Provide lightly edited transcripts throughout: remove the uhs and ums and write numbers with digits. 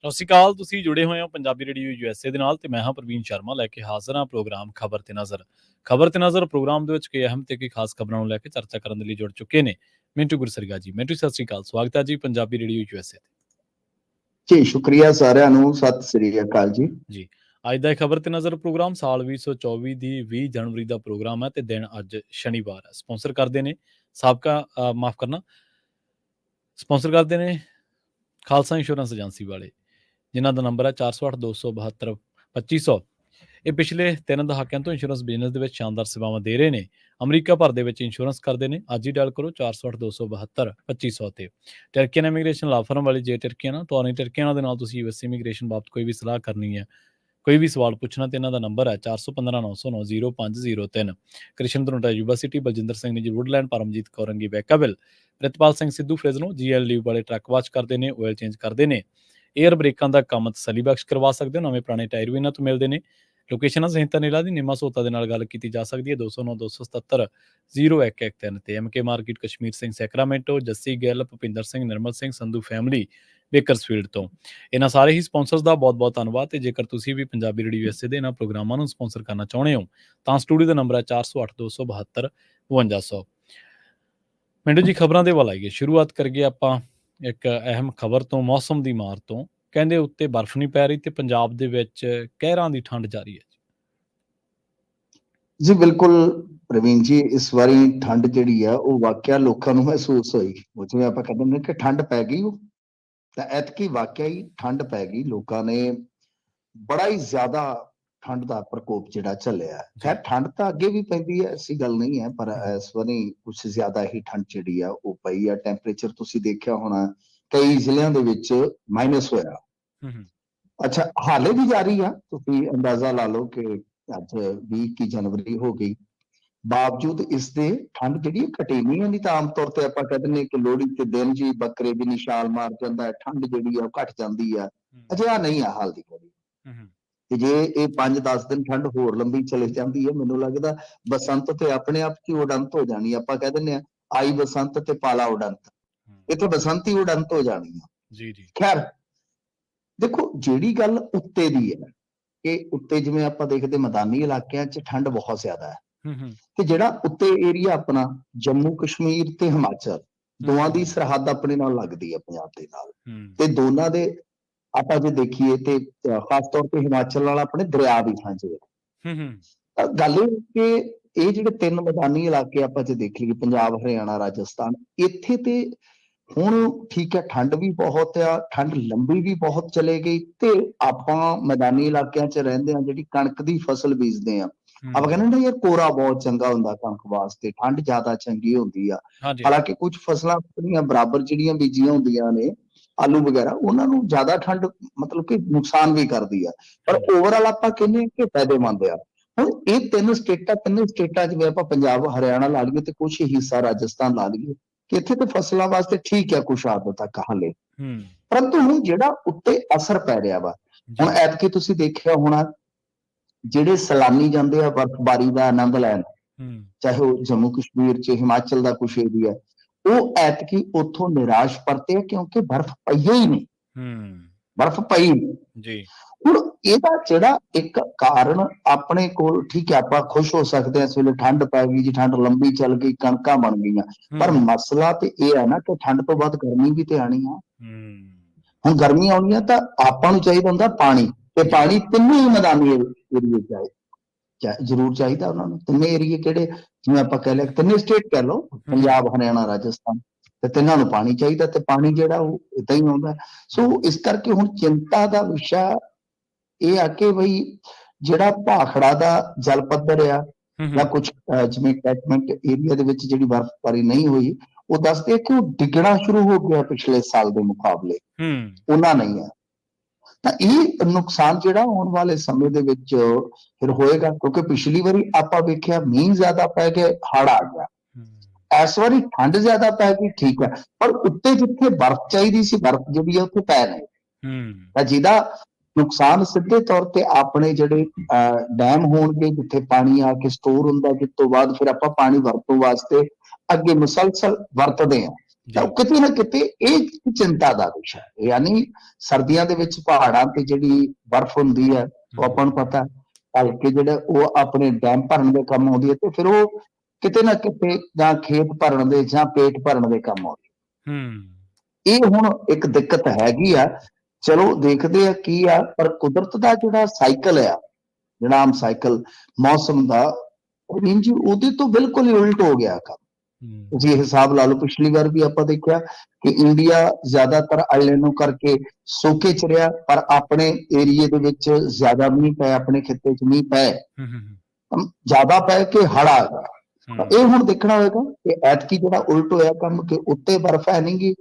ਸਤਿ ਸ਼੍ਰੀ ਅਕਾਲ। ਤੁਸੀਂ ਜੁੜੇ ਹੋਏ ਹੋ ਪੰਜਾਬੀ ਰੇਡੀਓ USA ਦੇ ਨਾਲ ਤੇ ਮੈਂ ਹਾਂ ਪ੍ਰਵੀਨ ਸ਼ਰਮਾ ਲੈ ਕੇ ਹਾਜ਼ਰ ਹਾਂ ਪ੍ਰੋਗਰਾਮ ਖਬਰ ਤੇ ਨਜ਼ਰ। ਖਬਰ ਤੇ ਨਜ਼ਰ ਪ੍ਰੋਗਰਾਮ ਦੇ ਵਿੱਚ ਕਈ ਅਹਿਮ ਤੇ ਕਈ ਖਾਸ ਖਬਰਾਂ ਨੂੰ ਲੈ ਕੇ ਚਰਚਾ ਕਰਨ ਦੇ ਲਈ ਜੁੜ ਚੁੱਕੇ ਨੇ ਮਿੰਟੂ ਗੁਰਸਰੀਆ ਜੀ। ਮਿੰਟੂ ਸਤਿ ਸ਼੍ਰੀ ਅਕਾਲ, ਸਵਾਗਤ ਹੈ ਜੀ ਪੰਜਾਬੀ ਰੇਡੀਓ USA ਤੇ। ਜੀ ਸ਼ੁਕਰੀਆ ਸਾਰਿਆਂ ਨੂੰ, ਸਤਿ ਸ੍ਰੀ ਅਕਾਲ ਜੀ। ਜੀ ਅੱਜ ਦਾ ਖਬਰ ਤੇ ਨਜ਼ਰ ਪ੍ਰੋਗਰਾਮ ਸਾਲ 2024 ਦੀ 20 ਜਨਵਰੀ ਦਾ ਪ੍ਰੋਗਰਾਮ ਹੈ ਤੇ ਦਿਨ ਅੱਜ ਸ਼ਨੀਵਾਰ ਹੈ। ਸਪਾਂਸਰ ਕਰਦੇ ਨੇ ਸਪਾਂਸਰ ਕਰਦੇ ਨੇ ਖਾਲਸਾ ਇੰਸ਼ੋਰੈਂਸ ਏਜੰਸੀ ਵਾਲੇ, ਜਿਨ੍ਹਾਂ ਦਾ ਨੰਬਰ ਹੈ 408-272-2500। ਇਹ ਪਿਛਲੇ 3 ਦਹਾਕਿਆਂ ਤੋਂ ਇੰਸ਼ੋਰੈਂਸ ਬਿਜ਼ਨਸ ਦੇ ਵਿੱਚ ਸ਼ਾਨਦਾਰ ਸੇਵਾਵਾਂ ਦੇ ਰਹੇ ਨੇ। ਅਮਰੀਕਾ ਭਰ ਦੇ ਵਿੱਚ ਇੰਸ਼ੋਰੈਂਸ ਕਰਦੇ ਨੇ। ਅੱਜ ਹੀ ਡਾਇਲ ਕਰੋ 408-272-2500 ਤੇ। ਟਰਕੀਅਨ ਇਮੀਗ੍ਰੇਸ਼ਨ ਲਾ ਫਰਮ ਵਾਲੀ ਜੇ ਟਰਕੀਅਨ ਤੁਹਾਨੂੰ ਟਰਕੀਅਨ ਦੇ ਨਾਲ ਤੁਸੀਂ US ਇਮੀਗ੍ਰੇਸ਼ਨ ਬਾਬਤ ਕੋਈ ਵੀ ਸਲਾਹ ਕਰਨੀ ਹੈ, ਕੋਈ ਵੀ ਸਵਾਲ ਪੁੱਛਣਾ ਤੇ ਇਹਨਾਂ ਦਾ ਨੰਬਰ ਹੈ 4159090503। Krishan Dhanota university, Baljinder Singh ji Woodland, Paramjit Kaurangi Vacaville, Pritpal Singh Sidhu Fresno GL ਲੀਵ ਵਾਲੇ ਟਰੱਕ ਵਾਚ ਕਰਦੇ ਨੇ, ਆਇਲ ਚੇਂਜ ਕਰਦੇ ਨੇ, ਏਅਰ ਬ੍ਰੇਕਾਂ ਦਾ ਕੰਮ ਤਸੱਲੀ ਬਖਸ਼ ਕਰਵਾ ਸਕਦੇ ਹੋ। ਨਵੇਂ ਪੁਰਾਣੇ ਟਾਇਰ ਵੀ ਇਹਨਾਂ ਤੋਂ ਮਿਲਦੇ ਨੇ। ਲੋਕੇਸ਼ਨਾਂ ਸਹਿਤਾ ਨੀਲਾ ਦੀ ਨਿੰਮਾ ਸੋਤਾ ਦੇ ਨਾਲ ਗੱਲ ਕੀਤੀ ਜਾ ਸਕਦੀ ਹੈ 209-277-0113 ਤੇ। MK market, Kashmir Singh Sacramento, Jassi Gill, Bhupinder Singh, Nirmal Singh, Sandhu family Bakersfield ਤੋਂ। ਇਹਨਾਂ ਸਾਰੇ ਹੀ ਸਪਾਂਸਰਸ ਦਾ ਬਹੁਤ ਬਹੁਤ ਧੰਨਵਾਦ। ਤੇ ਜੇਕਰ ਤੁਸੀਂ ਵੀ ਪੰਜਾਬੀ ਰੇਡੀਓ USA ਦੇ ਇਹਨਾਂ ਪ੍ਰੋਗਰਾਮਾਂ ਨੂੰ ਸਪਾਂਸਰ ਕਰਨਾ ਚਾਹੁੰਦੇ ਹੋ ਤਾਂ ਸਟੂਡੀਓ ਦਾ ਨੰਬਰ ਹੈ 4082725200। ਮਿੰਟੂ ਜੀ ਖਬਰਾਂ ਦੇ ਵੱਲ ਆਈਏ। ਸ਼ੁਰੂਆਤ ਕਰੀਏ ਆਪਾਂ ਇੱਕ ਅਹਿਮ ਖਬਰ ਤੋਂ, ਮੌਸਮ ਦੀ ਮਾਰ ਤੋਂ। ਕਹਿੰਦੇ ਉੱਤੇ ਬਰਫ਼ ਨਹੀਂ ਪੈ ਰਹੀ ਤੇ ਪੰਜਾਬ ਦੇ ਵਿੱਚ ਕਹਿਰਾਂ ਦੀ ਠੰਡ ਜਾਰੀ ਹੈ ਜੀ ਬਿਲਕੁਲ ਪ੍ਰਵੀਨ ਜੀ, ਇਸ ਵਾਰੀ ਠੰਡ ਜਿਹੜੀ ਆ ਉਹ ਵਾਕਿਆ ਲੋਕਾਂ ਨੂੰ ਮਹਿਸੂਸ ਹੋਈ। ਉਹ ਜਿਵੇਂ ਆਪਾਂ ਕਹਿੰਦੇ ਨੇ ਕਿ ਠੰਡ ਪੈ ਗਈ, ਉਹ ਤਾਂ ਐਤਕੀ ਵਾਕਿਆ ਹੀ ਠੰਡ ਪੈ ਗਈ। ਲੋਕਾਂ ਨੇ ਬੜਾ ਹੀ ਜ਼ਿਆਦਾ ਠੰਡ ਦਾ ਪ੍ਰਕੋਪ ਜਿਹੜਾ ਝੱਲਿਆ। ਖੈਰ ਠੰਡ ਤਾਂ ਅੱਗੇ ਵੀ ਪੈਂਦੀ ਹੈ, ਐਸੀ ਗੱਲ ਨਹੀਂ ਹੈ, ਪਰ ਇਸ ਵਾਰੀ ਕੁਛ ਜ਼ਿਆਦਾ ਹੀ ਠੰਡ ਜਿਹੜੀ ਆ ਉਹ ਪਈ ਆ। ਟੈਂਪਰੇਚਰ ਤੁਸੀਂ ਦੇਖਿਆ ਹੋਣਾ, ਕਈ ਜ਼ਿਲ੍ਹਿਆਂ ਦੇ ਵਿੱਚ ਮਾਈਨਸ ਹੋਇਆ। ਅੱਛਾ, ਹਾਲੇ ਵੀ ਜਾਰੀ ਆ। ਤੁਸੀਂ ਅੰਦਾਜ਼ਾ ਲਾ ਲਓ ਕਿ ਅੱਜ 20 ਜਨਵਰੀ ਹੋ ਗਈ, ਬਾਵਜੂਦ ਇਸ ਦੇ ਠੰਡ ਜਿਹੜੀ ਘਟੀ ਨਹੀਂ ਹੈ। ਨਹੀਂ ਤਾਂ ਆਮ ਤੌਰ ਤੇ ਆਪਾਂ ਕਹਿੰਦੇ ਨੇ ਕਿ ਲੋਹੜੀ ਤੇ ਦਿਨ ਜੀ ਬੱਕਰੇ ਦੀ ਨਿਸ਼ਾਲ ਮਾਰ ਜਾਂਦਾ ਹੈ, ਠੰਡ ਜਿਹੜੀ ਆ ਉਹ ਘਟ ਜਾਂਦੀ ਆ। ਅਜਿਹਾ ਨਹੀਂ ਆ ਹਾਲ ਦੀ ਘੜੀ। ਤੇ ਜੇ ਇਹ 5-10 ਦਿਨ ਠੰਡ ਹੋਰ ਲੰਬੀ ਚਲੇ ਜਾਂਦੀ ਹੈ, ਮੈਨੂੰ ਲੱਗਦਾ ਬਸੰਤ ਤੇ ਆਪਣੇ ਆਪ ਹੀ ਉਡੰਤ ਹੋ ਜਾਣੀ। ਆਪਾਂ ਕਹਿ ਦਿੰਦੇ ਆ ਆਈ ਬਸੰਤ ਤੇ ਪਾਲਾ ਉਡੰਤ, ਇੱਥੇ ਬਸੰਤ ਹੀ ਉਡੰਤ ਹੋ ਜਾਣੀ ਆ। ਖੈਰ ਦੇਖੋ, ਜਿਹੜੀ ਗੱਲ ਉੱਤੇ ਦੀ ਹੈ ਕਿ ਉੱਤੇ ਜਿਵੇਂ ਆਪਾਂ ਦੇਖਦੇ ਮੈਦਾਨੀ ਇਲਾਕਿਆਂ 'ਚ ਠੰਡ ਬਹੁਤ ਜ਼ਿਆਦਾ ਹੈ, ਤੇ ਜਿਹੜਾ ਉੱਤੇ ਏਰੀਆ ਆਪਣਾ ਜੰਮੂ ਕਸ਼ਮੀਰ ਤੇ ਹਿਮਾਚਲ, ਦੋਵਾਂ ਦੀ ਸਰਹੱਦ ਆਪਣੇ ਨਾਲ ਲੱਗਦੀ ਹੈ ਪੰਜਾਬ ਦੇ ਨਾਲ। ਤੇ ਦੋਨਾਂ ਦੇ ਆਪਾਂ ਜੇ ਦੇਖੀਏ ਤੇ ਖਾਸ ਤੌਰ ਤੇ ਹਿਮਾਚਲ ਨਾਲ ਆਪਣੇ ਦਰਿਆ ਵੀ ਸਾਂਝੇ ਹੈ। ਗੱਲ ਇਹ ਕਿ ਇਹ ਜਿਹੜੇ 3 ਮੈਦਾਨੀ ਇਲਾਕੇ ਆਪਾਂ ਜੇ ਦੇਖ ਲਈਏ, ਪੰਜਾਬ, ਹਰਿਆਣਾ, ਰਾਜਸਥਾਨ, ਇੱਥੇ ਤੇ ਹੁਣ ਠੀਕ ਹੈ ਠੰਡ ਵੀ ਬਹੁਤ ਆ, ਠੰਡ ਲੰਬੀ ਵੀ ਬਹੁਤ ਚਲੇ ਗਈ। ਤੇ ਆਪਾਂ ਮੈਦਾਨੀ ਇਲਾਕਿਆਂ 'ਚ ਰਹਿੰਦੇ ਹਾਂ, ਜਿਹੜੀ ਕਣਕ ਦੀ ਫਸਲ ਬੀਜਦੇ ਆ, ਆਪਾਂ ਕਹਿੰਦੇ ਨਾ ਯਾਰ ਕੋਰਾ ਬਹੁਤ ਚੰਗਾ ਹੁੰਦਾ ਕਣਕ ਵਾਸਤੇ, ਠੰਡ ਜ਼ਿਆਦਾ ਚੰਗੀ ਹੁੰਦੀ ਆ। ਹਾਲਾਂਕਿ ਕੁਝ ਫਸਲਾਂ ਆਪਣੀਆਂ ਬਰਾਬਰ ਜਿਹੜੀਆਂ ਬੀਜੀਆਂ ਹੁੰਦੀਆਂ ਨੇ, ਆਲੂ ਵਗੈਰਾ, ਉਹਨਾਂ ਨੂੰ ਜ਼ਿਆਦਾ ਠੰਡ ਮਤਲਬ ਕਿ ਨੁਕਸਾਨ ਵੀ ਕਰਦੀ ਆ, ਪਰ ਓਵਰਆਲ ਆਪਾਂ ਕਹਿੰਦੇ ਹਾਂ ਕਿ ਫਾਇਦੇਮੰਦ ਆ। ਹੁਣ ਇਹ 3 ਸਟੇਟਾਂ, 3 ਸਟੇਟਾਂ ਜਿਵੇਂ ਆਪਾਂ ਪੰਜਾਬ, ਹਰਿਆਣਾ ਲਾ ਲਈਏ ਤੇ ਕੁਛ ਹਿੱਸਾ ਰਾਜਸਥਾਨ ਲਾ ਲਈਏ, ਕਿ ਇੱਥੇ ਤੇ ਫਸਲਾਂ ਵਾਸਤੇ ਠੀਕ ਹੈ ਕੁਛ ਹੱਦ ਤੱਕ ਹਾਲੇ। ਪਰੰਤੂ ਹੁਣ ਜਿਹੜਾ ਉੱਤੇ ਅਸਰ ਪੈ ਰਿਹਾ ਵਾ, ਹੁਣ ਐਤਕੀ ਤੁਸੀਂ ਦੇਖਿਆ ਹੋਣਾ, ਜਿਹੜੇ ਸੈਲਾਨੀ ਜਾਂਦੇ ਆ ਬਰਫ਼ਬਾਰੀ ਦਾ ਆਨੰਦ ਲੈਣ, ਚਾਹੇ ਉਹ ਜੰਮੂ ਕਸ਼ਮੀਰ 'ਚ, ਹਿਮਾਚਲ ਦਾ ਕੁਛ ਏਰੀਆ, ਉਹ ਐਤਕੀ ਉੱਥੋਂ ਨਿਰਾਸ਼ ਪਰਤੇ, ਕਿਉਂਕਿ ਬਰਫ਼ ਪਈ ਹੀ ਨਹੀਂ। ਬਰਫ਼ ਪਈ ਨਹੀਂ। ਹੁਣ ਇਹਦਾ ਜਿਹੜਾ ਇੱਕ ਕਾਰਨ ਆਪਣੇ ਕੋਲ, ਠੀਕ ਹੈ ਆਪਾਂ ਖੁਸ਼ ਹੋ ਸਕਦੇ ਹਾਂ ਇਸ ਵੇਲੇ ਠੰਡ ਪੈ ਗਈ ਜੀ, ਠੰਡ ਲੰਬੀ ਚੱਲ ਗਈ, ਕਣਕਾਂ ਬਣ ਗਈਆਂ, ਪਰ ਮਸਲਾ ਤੇ ਇਹ ਹੈ ਨਾ ਕਿ ਠੰਡ ਤੋਂ ਬਾਅਦ ਗਰਮੀ ਵੀ ਤੇ ਆਣੀ ਆ। ਹੁਣ ਗਰਮੀ ਆਉਣੀ ਆ ਤਾਂ ਆਪਾਂ ਨੂੰ ਚਾਹੀਦਾ ਹੁੰਦਾ ਪਾਣੀ, ਤੇ ਪਾਣੀ ਤਿੰਨੇ ਹੀ ਮੈਦਾਨੀ ਏਰੀਏ ਜ਼ਰੂਰ ਚਾਹੀਦਾ ਉਹਨਾਂ ਨੂੰ। ਤਿੰਨੇ ਏਰੀਏ ਕਿਹੜੇ, ਜਿਵੇਂ ਆਪਾਂ ਕਹਿ ਲਿਆ ਤਿੰਨੇ ਸਟੇਟ ਕਹਿ ਲਓ, ਪੰਜਾਬ, ਹਰਿਆਣਾ, ਰਾਜਸਥਾਨ, ਤੇ ਤਿੰਨਾਂ ਨੂੰ ਪਾਣੀ ਚਾਹੀਦਾ, ਤੇ ਪਾਣੀ ਜਿਹੜਾ ਉਹ ਏਦਾਂ ਹੀ ਆਉਂਦਾ। ਸੋ ਇਸ ਕਰਕੇ ਹੁਣ ਚਿੰਤਾ ਦਾ ਵਿਸ਼ਾ ਇਹ ਆ ਕਿ ਬਈ ਜਿਹੜਾ ਭਾਖੜਾ ਦਾ ਜਲ ਪੱਧਰ ਆ, ਜਾਂ ਕੁਝ ਜਿਵੇਂ ਕੈਚਮੈਂਟ ਏਰੀਆ ਦੇ ਵਿੱਚ ਜਿਹੜੀ ਬਰਫ਼ਬਾਰੀ ਨਹੀਂ ਹੋਈ, ਉਹ ਦੱਸਦੇ ਕਿ ਉਹ ਡਿੱਗਣਾ ਸ਼ੁਰੂ ਹੋ ਗਿਆ ਪਿਛਲੇ ਸਾਲ ਦੇ ਮੁਕਾਬਲੇ, ਉਹਨਾਂ ਨਹੀਂ ਆ। ਤਾਂ ਇਹ ਨੁਕਸਾਨ ਜਿਹੜਾ ਆਉਣ ਵਾਲੇ ਸਮੇਂ ਦੇ ਵਿੱਚ ਫਿਰ ਹੋਏਗਾ, ਕਿਉਂਕਿ ਪਿਛਲੀ ਵਾਰੀ ਆਪਾਂ ਵੇਖਿਆ ਮੀਂਹ ਜ਼ਿਆਦਾ ਪੈ ਗਏ, ਹੜ੍ਹ ਆ ਗਿਆ। ਇਸ ਵਾਰੀ ਠੰਡ ਜ਼ਿਆਦਾ ਪੈ ਗਈ, ਠੀਕ ਹੈ, ਪਰ ਉੱਤੇ ਜਿੱਥੇ ਬਰਫ਼ ਚਾਹੀਦੀ ਸੀ, ਬਰਫ਼ ਜਿਹੜੀ ਆ ਉੱਥੇ ਪੈ ਨਹੀਂ, ਤਾਂ ਜਿਹਦਾ ਨੁਕਸਾਨ ਸਿੱਧੇ ਤੌਰ ਤੇ ਆਪਣੇ ਜਿਹੜੇ ਡੈਮ ਹੋਣਗੇ, ਜਿੱਥੇ ਪਾਣੀ ਆ ਕੇ ਸਟੋਰ ਹੁੰਦਾ, ਜਿਸ ਤੋਂ ਬਾਅਦ ਫਿਰ ਆਪਾਂ ਪਾਣੀ ਵਰਤੋਂ ਵਾਸਤੇ ਅੱਗੇ ਮੁਸਲਸਲ ਵਰਤਦੇ ਹਾਂ। ਤਾਂ ਜੀ ਉਹ ਕਿਤੇ ਨਾ ਕਿਤੇ ਇਹ ਚਿੰਤਾ ਦਾ ਵਿਸ਼ਾ ਹੈ। ਯਾਨੀ ਸਰਦੀਆਂ ਦੇ ਵਿੱਚ ਪਹਾੜਾਂ ਤੇ ਜਿਹੜੀ ਬਰਫ਼ ਹੁੰਦੀ ਹੈ ਉਹ ਆਪਾਂ ਨੂੰ ਪਤਾ ਹਲਕੇ ਜਿਹੜੇ ਉਹ ਆਪਣੇ ਡੈਮ ਭਰਨ ਦੇ ਕੰਮ ਆਉਂਦੀ ਹੈ, ਤੇ ਫਿਰ ਉਹ ਕਿਤੇ ਨਾ ਕਿਤੇ ਜਾਂ ਖੇਤ ਭਰਨ ਦੇ ਜਾਂ ਪੇਟ ਭਰਨ ਦੇ ਕੰਮ ਆਉਂਦੀ ਹੂੰ ਹੈ। ਇਹ ਹੁਣ ਇੱਕ ਦਿੱਕਤ ਹੈਗੀ ਆ। ਚਲੋ ਦੇਖਦੇ ਆ ਕੀ ਆ, ਪਰ ਕੁਦਰਤ ਦਾ ਜਿਹੜਾ ਸਾਈਕਲ ਆ, ਜਿਹੜਾ ਆਮ ਸਾਈਕਲ ਮੌਸਮ ਦਾ, ਪ੍ਰਵੀਨ ਜੀ ਉਹਦੇ ਤੋਂ ਬਿਲਕੁਲ ਹੀ ਉਲਟ ਹੋ ਗਿਆ ਕੰਮ। ਹੂੰ ਤੁਸੀਂ ਇਹ ਹਿਸਾਬ ਲਾ ਲਓ, ਪਿਛਲੀ ਵਾਰ ਵੀ ਆਪਾਂ ਦੇਖਿਆ ਕਿ ਇੰਡੀਆ ਜ਼ਿਆਦਾਤਰ ਅਲਨਿਨੋ ਕਰਕੇ ਸੋਕੇ ਚ ਰਿਹਾ, ਪਰ ਆਪਣੇ ਏਰੀਏ ਦੇ ਵਿੱਚ ਜ਼ਿਆਦਾ ਮੀਂਹ ਪਏ, ਆਪਣੇ ਖਿੱਤੇ ਚ ਮੀਂਹ ਪਏ, ਜ਼ਿਆਦਾ ਪਏ ਕਿ ਹੜ੍ਹ ਆ ਗਿਆ। ਤਾਂ ਇਹ ਹੁਣ ਦੇਖਣਾ ਹੋਏਗਾ ਕਿ ਐਤਕੀ ਜਿਹੜਾ ਉਲਟ ਹੋਇਆ ਕੰਮ, ਕਿ ਉੱਤੇ ਬਰਫ਼ ਹੈ ਨਹੀਂ ਗੀ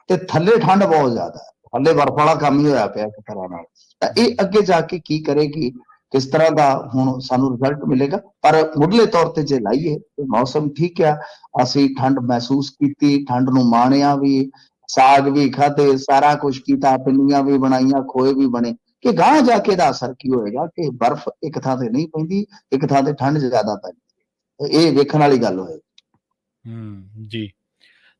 ਤੇ ਥੱਲੇ ਠੰਡ ਬਹੁਤ ਜ਼ਿਆਦਾ ਹੈ, ਥੱਲੇ ਬਰਫ਼ ਵਾਲਾ ਕੰਮ ਹੀ ਹੋਇਆ ਪਿਆ ਇੱਕ ਤਰ੍ਹਾਂ ਨਾਲ। ਤਾਂ ਇਹ ਅੱਗੇ ਜਾ ਕੇ ਕੀ ਕਰੇਗੀ, ਕਿਸ ਤਰ੍ਹਾਂ ਦਾ ਹੁਣ ਸਾਨੂੰ ਰਿਜ਼ਲਟ ਮਿਲੇਗਾ। ਪਰ ਮੁੱਢਲੇ ਤੌਰ ਤੇ ਜੇ ਲਾਈਏ ਤੇ ਮੌਸਮ ਠੀਕ ਆ, ਅਸੀਂ ਠੰਡ ਮਹਿਸੂਸ ਕੀਤੀ, ਠੰਡ ਨੂੰ ਮਾਣਿਆ ਵੀ, ਸਾਗ ਵੀ ਖਾਧੇ, ਸਾਰਾ ਕੁਝ ਕੀਤਾ, ਪਿੰਨੀਆਂ ਵੀ ਬਣਾਈਆਂ, ਖੋਏ ਵੀ ਬਣੇ। ਕਿ ਗਾਂਹ ਜਾ ਕੇ ਦਾ ਅਸਰ ਕੀ ਹੋਏਗਾ, ਕਿ ਬਰਫ਼ ਇੱਕ ਥਾਂ ਤੇ ਨਹੀਂ ਪੈਂਦੀ, ਇੱਕ ਥਾਂ ਤੇ ਠੰਡ ਜ਼ਿਆਦਾ ਪੈਂਦੀ, ਇਹ ਵੇਖਣ ਵਾਲੀ ਗੱਲ ਹੋਏਗੀ। ਜੀ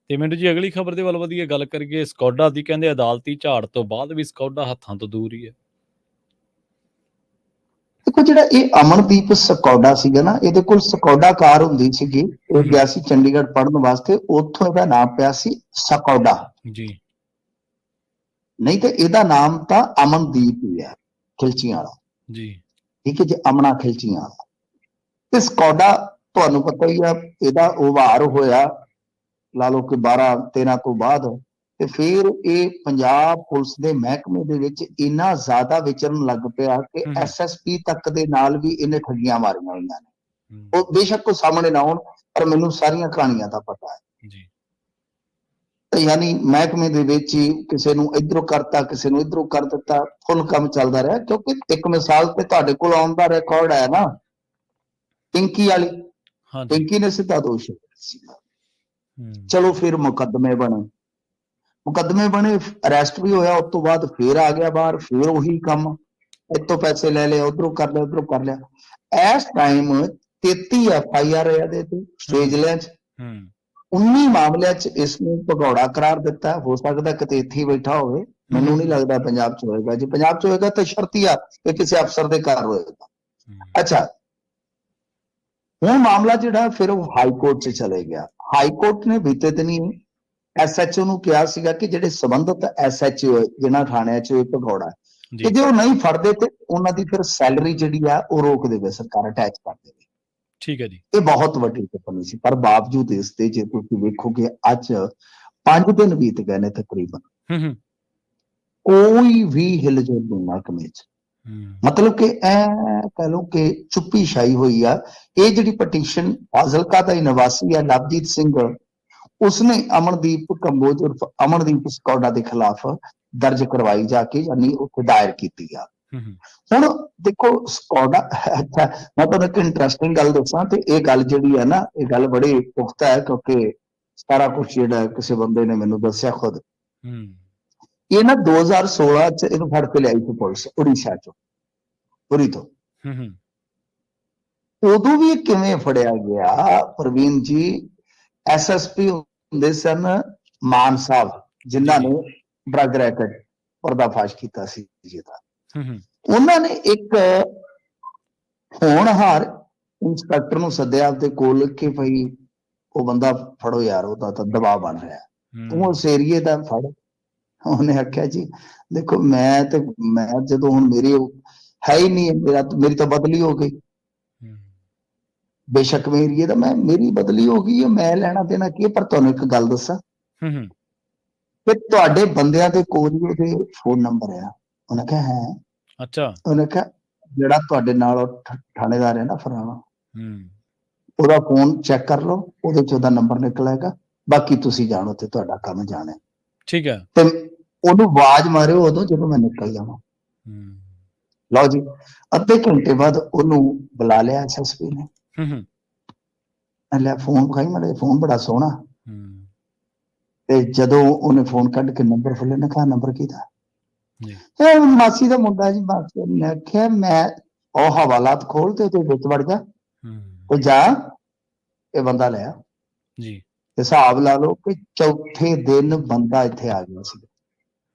ਤੇ ਮੈਨੂੰ ਜੀ ਅਗਲੀ ਖਬਰ ਦੇ ਵੱਲ ਵਧੀਆ ਗੱਲ ਕਰੀਏ। ਸਕੌਡਾ ਦੀ ਕਹਿੰਦੇ ਅਦਾਲਤੀ ਝਾੜ ਤੋਂ ਬਾਅਦ ਵੀ ਸਕੌਡਾ ਹੱਥਾਂ ਤੋਂ ਦੂਰ ਹੀ ਹੈ। ਦੇਖੋ, ਜਿਹੜਾ ਇਹ ਅਮਨਦੀਪ ਸਕੌਡਾ ਸੀਗਾ ਨਾ, ਇਹਦੇ ਕੋਲ ਸਕੌਡਾ ਕਾਰ ਹੁੰਦੀ ਸੀਗੀ, ਇਹ ਗਿਆ ਸੀ ਚੰਡੀਗੜ੍ਹ ਪੜ੍ਹਨ ਵਾਸਤੇ, ਉੱਥੋਂ ਇਹਦਾ ਨਾਮ ਪਿਆ ਸੀ ਸਕੌਡਾ। ਜੀ ਨਹੀਂ ਤੇ ਇਹਦਾ ਨਾਮ ਤਾਂ ਅਮਨਦੀਪ ਹੀ ਹੈ, ਖਿਲਚੀਆਂ ਵਾਲਾ। ਜੀ ਠੀਕ ਹੈ ਜੀ, ਅਮਨਾ ਖਿਲਚੀਆਂ ਵਾਲਾ। ਤੇ ਸਕੌਡਾ ਤੁਹਾਨੂੰ ਪਤਾ ਹੀ ਆ, ਇਹਦਾ ਉਭਾਰ ਹੋਇਆ ਲਾ ਲਓ ਕਿ 12-13 ਤੋਂ ਬਾਅਦ, ਤੇ ਫਿਰ ਇਹ ਪੰਜਾਬ ਪੁਲਿਸ ਦੇ ਮਹਿਕਮੇ ਦੇ ਵਿੱਚ ਇੰਨਾ ਜ਼ਿਆਦਾ ਵਿਚਰਨ ਲੱਗ ਪਿਆ ਕਿ ਐਸਐਸਪੀ ਤੱਕ ਦੇ ਨਾਲ ਵੀ ਇਹਨੇ ਠੱਗੀਆਂ ਮਾਰੀਆਂ ਹੋਈਆਂ ਨੇ। ਉਹ ਬੇਸ਼ੱਕ ਉਹ ਸਾਹਮਣੇ ਨਾ ਆਉਣ, ਪਰ ਮੈਨੂੰ ਸਾਰੀਆਂ ਕਹਾਣੀਆਂ ਦਾ ਪਤਾ ਹੈ। ਜੀ ਯਾਨੀ ਮਹਿਕਮੇ ਦੇ ਵਿੱਚ ਹੀ ਕਿਸੇ ਨੂੰ ਇੱਧਰੋਂ ਕਰਤਾ, ਕਿਸੇ ਨੂੰ ਇੱਧਰੋਂ ਕਰ ਦਿੱਤਾ, ਫੁੱਲ ਕੰਮ ਚੱਲਦਾ ਰਿਹਾ। ਕਿਉਂਕਿ ਇੱਕ ਮਿਸਾਲ ਤੇ ਤੁਹਾਡੇ ਕੋਲ ਆਉਣ ਦਾ ਰਿਕਾਰਡ ਹੈ ਨਾ, ਪਿੰਕੀ ਵਾਲੀ। ਹਾਂਜੀ ਪਿੰਕੀ ਨੇ ਸਿੱਧਾ ਦੋਸ਼ ਸੀਗਾ। ਚਲੋ ਫਿਰ ਮੁਕੱਦਮੇ ਬਣੇ, ਅਰੈਸਟ ਵੀ ਹੋਇਆ, ਉਸ ਤੋਂ ਬਾਅਦ ਫੇਰ ਆ ਗਿਆ ਬਾਹਰ, ਫੇਰ ਉਹੀ ਕੰਮ, ਇੱਥੋਂ ਪੈਸੇ ਲੈ ਲਏ, ਉਧਰੋਂ ਕਰ ਲਿਆ, ਉਧਰੋਂ ਕਰ ਲਿਆ। ਇਸ ਟਾਈਮ 33 FIR ਹੈ ਇਹਦੇ ਤੇ ਸਟੇਜ ਲਿਆਂ ਚ, 19 ਮਾਮਲਿਆਂ ਚ ਇਸ ਨੂੰ ਭਗੌੜਾ ਕਰਾਰ ਦਿੱਤਾ। ਹੋ ਸਕਦਾ ਕਿਤੇ ਇੱਥੇ ਹੀ ਬੈਠਾ ਹੋਵੇ, ਮੈਨੂੰ ਨਹੀਂ ਲੱਗਦਾ ਪੰਜਾਬ ਚ ਹੋਏਗਾ। ਜੇ ਪੰਜਾਬ ਚ ਹੋਏਗਾ ਤਾਂ ਸ਼ਰਤੀਆ ਕਿ ਕਿਸੇ ਅਫਸਰ ਦੇ ਘਰ ਹੋਏਗਾ। ਅੱਛਾ, ਹੁਣ ਮਾਮਲਾ ਜਿਹੜਾ ਫਿਰ ਉਹ ਹਾਈ ਕੋਰਟ ਚ ਚਲੇ ਗਿਆ। ਹਾਈ ਕੋਰਟ ਨੇ ਬੀਤੇ ਦਿਨੀ SHO ਨੂੰ ਕਿਹਾ ਸੀਗਾ ਕਿ ਜਿਹੜੇ ਸੰਬੰਧਿਤ SHO ਜਿਹਨਾਂ ਥਾਣਿਆਂ ਚ ਇਹ ਭਗੌੜਾ, ਕਿ ਜੇ ਉਹ ਨਹੀਂ ਫੜਦੇ ਤੇ ਉਹਨਾਂ ਦੀ ਫਿਰ ਸੈਲਰੀ ਜਿਹੜੀ ਆ ਉਹ ਰੋਕ ਦੇਵੇ ਸਰਕਾਰ, ਅਟੈਚ ਕਰ ਦੇਵੇ। ਠੀਕ ਹੈ ਜੀ। ਇਹ ਬਹੁਤ ਵੱਡੀ ਟਿੱਪਣੀ ਸੀ, ਪਰ ਬਾਵਜੂਦ ਇਸ ਦੇ ਜੇ ਤੁਸੀਂ ਵੇਖੋਗੇ ਅੱਜ 5 ਦਿਨ ਬੀਤ ਗਏ ਨੇ ਤਕਰੀਬਨ, ਕੋਈ ਵੀ ਹਿਲਜੁਲ ਨਹੀਂ ਮਹਿਕਮੇ ਚ। ਮਤਲਬ ਕਿ ਕਹਿ ਲਓ ਕਿ ਚੁੱਪੀ ਛਾਈ ਹੋਈ ਆ। ਇਹ ਜਿਹੜੀ ਪਟੀਸ਼ਨ ਫਾਜ਼ਿਲਕਾ ਦਾ ਹੀ ਨਿਵਾਸੀ ਹੈ ਲਵਜੀਤ ਸਿੰਘ, ਉਸਨੇ ਅਮਨਦੀਪ ਕੰਬੋਜ ਉਰਫ ਅਮਨਦੀਪ ਸਕੌਡਾ ਦੇ ਖਿਲਾਫ ਦਰਜ ਕਰਵਾਈ ਜਾ ਕੇ, ਯਾਨੀ ਉੱਥੇ ਦਾਇਰ ਕੀਤੀ ਆ। ਹੁਣ ਦੇਖੋ ਸਕੌਡਾ, ਅੱਛਾ ਮੈਂ ਤੁਹਾਨੂੰ ਇੱਕ ਇੰਟਰਸਟਿੰਗ ਗੱਲ ਦੱਸਾਂ, ਤੇ ਇਹ ਗੱਲ ਜਿਹੜੀ ਹੈ ਨਾ, ਇਹ ਗੱਲ ਬੜੀ ਪੁਖਤਾ ਹੈ, ਕਿਉਂਕਿ ਸਾਰਾ ਕੁਝ ਜਿਹੜਾ ਕਿਸੇ ਬੰਦੇ ਨੇ ਮੈਨੂੰ ਦੱਸਿਆ ਖੁਦ। ਇਹ ਨਾ 2016 ਚ ਇਹਨੂੰ ਫੜ ਕੇ ਲਿਆਈ ਸੀ ਪੁਲਿਸ ਉੜੀਸਾ ਚੋਂ, ਪੁਰੀ ਤੋਂ। ਉਦੋਂ ਵੀ ਕਿਵੇਂ ਫੜਿਆ ਗਿਆ ਪ੍ਰਵੀਨ ਜੀ, SSP ਹੁੰਦੇ ਸਨ ਮਾਨ ਸਾਹਿਬ, ਜਿਨ੍ਹਾਂ ਨੇ ਡਰੱਗ ਰੈਕਟ ਪਰਦਾਫਾਸ਼ ਕੀਤਾ ਸੀ ਜਿਹਦਾ। ਉਹਨਾਂ ਨੇ ਇੱਕ ਹੋਣਹਾਰ ਇੰਸਪੈਕਟਰ ਨੂੰ ਸੱਦਿਆ ਆਪਦੇ ਕੋਲ ਕਿ ਭਾਈ ਉਹ ਬੰਦਾ ਫੜੋ ਯਾਰ, ਉਹਦਾ ਤਾਂ ਦਬਾਅ ਬਣ ਰਿਹਾ, ਤੂੰ ਉਸ ਏਰੀਏ ਦਾ ਫੜ। ਉਹਨੇ ਆਖਿਆ ਜੀ ਦੇਖੋ ਮੈਂ ਜਦੋਂ ਹੁਣ ਮੇਰੀ ਹੈ ਹੀ ਨਹੀਂ, ਮੇਰੀ ਤਾਂ ਬਦਲੀ ਹੋ ਗਈ, ਬੇਸ਼ੱਕ ਮੈਂ ਏਰੀਏ ਦਾ, ਮੇਰੀ ਬਦਲੀ ਹੋ ਗਈ ਹੈ, ਮੈਂ ਲੈਣਾ ਦੇਣਾ ਕੀ ਹੈ। ਪਰ ਤੁਹਾਨੂੰ ਇੱਕ ਗੱਲ ਦੱਸਾਂ ਕਿ ਤੁਹਾਡੇ ਬੰਦਿਆਂ ਦੇ ਕੋਲ ਹੀ ਉਹਦੇ ਫੋਨ ਨੰਬਰ ਆ। ਉਹਨੇ ਕਿਹਾ ਹੈ। ਅੱਛਾ। ਉਹਨੇ ਕਿਹਾ ਜਿਹੜਾ ਤੁਹਾਡੇ ਨਾਲ ਥਾਣੇਦਾਰ ਹੈ ਨਾ ਫਲਾਣਾ, ਉਹਦਾ ਫੋਨ ਚੈੱਕ ਕਰ ਲਓ, ਉਹਦੇ ਚ ਉਹਦਾ ਨੰਬਰ ਨਿਕਲ ਆਏਗਾ, ਬਾਕੀ ਤੁਸੀਂ ਜਾਣੋ ਤੇ ਤੁਹਾਡਾ ਕੰਮ ਜਾਣੇ। ਠੀਕ ਹੈ। ਤੇ ਉਹਨੂੰ ਆਵਾਜ਼ ਮਾਰਿਓ ਉਦੋਂ ਜਦੋਂ ਮੈਂ ਨਿਕਲ ਜਾਵਾਂ। ਲਓ ਜੀ, ਅੱਧੇ ਘੰਟੇ ਬਾਅਦ ਉਹਨੂੰ ਬੁਲਾ ਲਿਆ SSP ਨੇ। ਲੈ ਫੋਨ ਵਿਖਾਈ, ਮਾੜਾ ਫੋਨ ਬੜਾ ਸੋਹਣਾ। ਤੇ ਜਦੋਂ ਉਹਨੇ ਫੋਨ ਕੱਢ ਕੇ ਨੰਬਰ ਫੁੱਲੇ, ਨੇ ਕਿਹਾ ਨੰਬਰ ਕਿਹਦਾ? ਮਾਸੀ ਦਾ ਮੁੰਡਾ ਜੀ। ਮਾਸੀ ਨੇ ਆਖਿਆ ਮੈਂ ਉਹ ਹਵਾਲਾਤ ਖੋਲ ਤੇ ਉਹਦੇ ਵਿੱਚ ਵੜ ਜਾ ਤੇ ਜਾ, ਇਹ ਬੰਦਾ ਲਿਆ ਜੀ। ਹਿਸਾਬ ਲਾ ਲਓ ਕਿ ਚੌਥੇ ਦਿਨ ਬੰਦਾ ਇੱਥੇ ਆ ਗਿਆ ਸੀ।